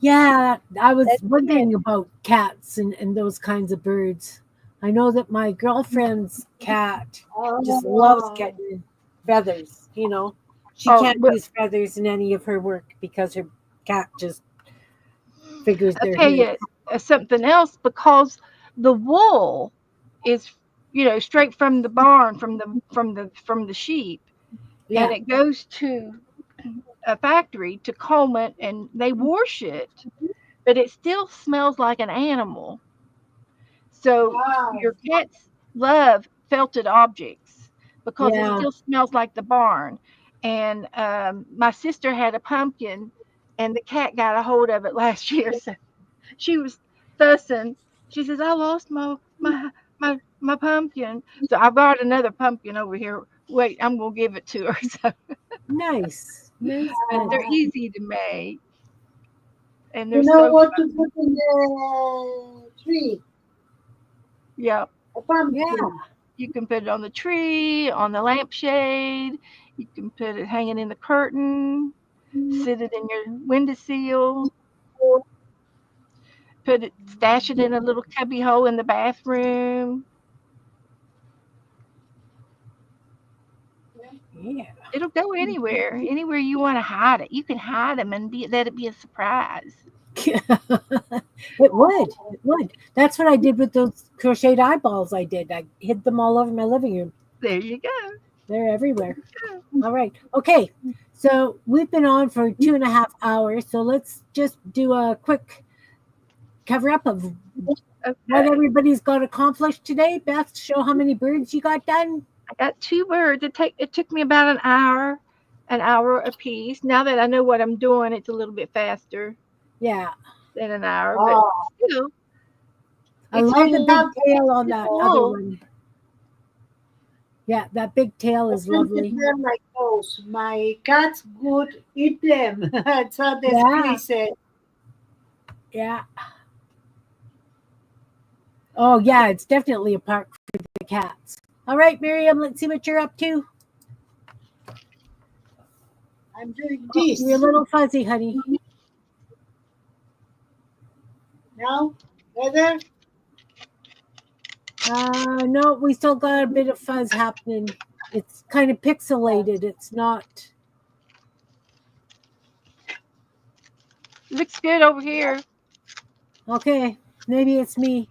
Yeah, I was That's the wondering about cats and those kinds of birds. I know that my girlfriend's cat just loves Oh, getting feathers, you know. She Oh, can't well, use feathers in any of her work because her cat just figures I'll they're tell his. you something else because the wool is, straight from the barn, from the sheep, and Yeah, it goes to a factory to comb it, and they wash it, but it still smells like an animal. So wow. your cats love felted objects because it yeah. still smells like the barn. And my sister had a pumpkin, and the cat got a hold of it last year. So she was fussing. She says, "I lost my pumpkin." So I brought another pumpkin over here. Wait, I'm gonna give it to her. So, Nice. Nice, but they're nice. easy to make, and You they're know so what to put in the tree? yeah. A Yeah. pumpkin. You can put it on the tree, on the lampshade. You can put it hanging in the curtain, sit it in your windowsill, stash it in a little cubby hole in the bathroom. Yeah. It'll go anywhere you want to hide it. You can hide them and let it be a surprise. It would. It would. That's what I did with those crocheted eyeballs I did. I hid them all over my living room. There you go. They're everywhere. All right. Okay. So we've been on for 2.5 hours. So let's just do a quick cover up of what Okay. everybody's got accomplished today. Beth, show how many birds you got done. I got two birds. It took me about an hour a piece. Now that I know what I'm doing, it's a little bit faster Yeah. than an hour, but Oh, still, I it's love the big love tail on that other full. one. Yeah, that big tail is lovely. them like those. My cats would eat them. So the Yeah. squeeze. Yeah. Oh, yeah. It's definitely a park for the cats. All right, Miriam, let's see what you're up to. I'm doing Oh, you're a this little fuzzy, honey. now. Better. No, we still got a bit of fuzz happening. It's kind of pixelated. It's not. Looks good over here. Okay, maybe it's me.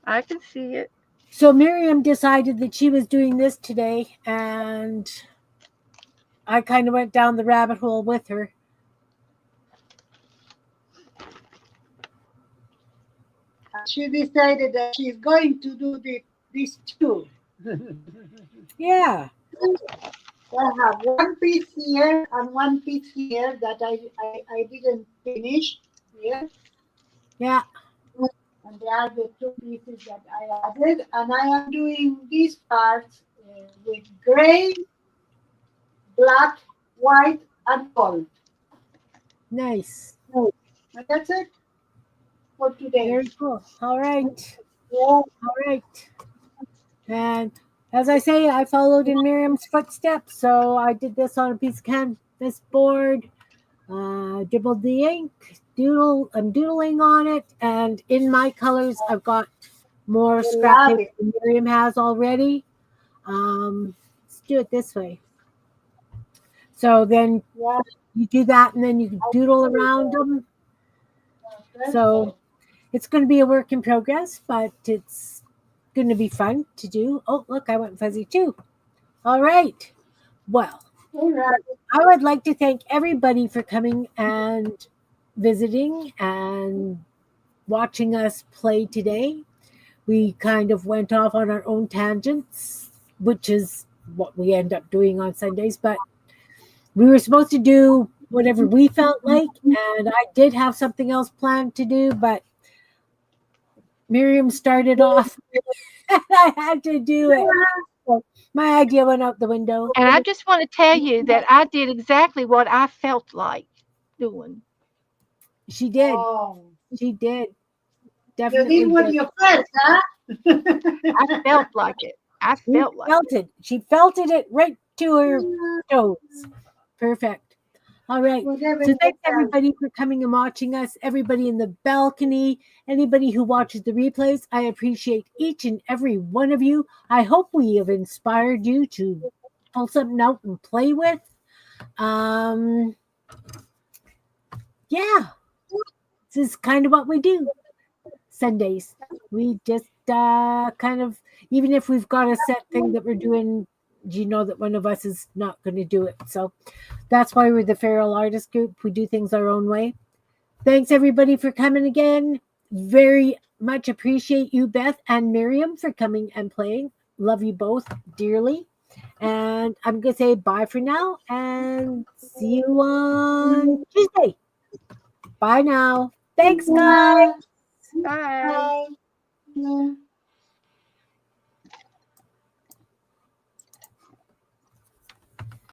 I can see it. So Miriam decided that she was doing this today, and I kind of went down the rabbit hole with her. She decided that she's going to do this too. Yeah, I have one piece here and one piece here that I didn't finish here. yeah, And they are the two pieces that I added. And I am doing these parts with gray, black, white, and gold. nice. And that's it for today. Very cool. All right. Yeah. All right. And as I say, I followed in Miriam's footsteps. So I did this on a piece of canvas board, dribbled the ink, I'm doodling on it. And in my colors, I've got more scrap Love paper it. than Miriam has already. Let's do it this way. So then Yeah. you do that and then you can doodle around them. So it's going to be a work in progress, but it's going to be fun to do. Oh, look, I went fuzzy too. All right. Well, All right. I would like to thank everybody for coming and visiting and watching us play today. We kind of went off on our own tangents, which is what we end up doing on Sundays, but we were supposed to do whatever we felt like, and I did have something else planned to do, but Miriam started off and I had to do it. So my idea went out the window. And I just want to tell you that I did exactly what I felt like doing. She did. Oh, She did. you Definitely did what did. you felt, huh? I felt like it. I She felt like felt it. it. She felt it right to her toes. Perfect. All right. Whatever So you thanks felt. everybody for coming and watching us. Everybody in the balcony, anybody who watches the replays, I appreciate each and every one of you. I hope we have inspired you to pull something out and play with. Yeah, this is kind of what we do Sundays. We just kind of, even if we've got a set thing that we're doing, you know that one of us is not going to do it. So that's why we're the Feral Artist Group. We do things our own way. Thanks everybody for coming again. Very much appreciate you, Beth and Miriam, for coming and playing. Love you both dearly. And I'm going to say bye for now and see you on Tuesday. Bye now. Thanks, guys. Bye. Bye. Bye. Yeah.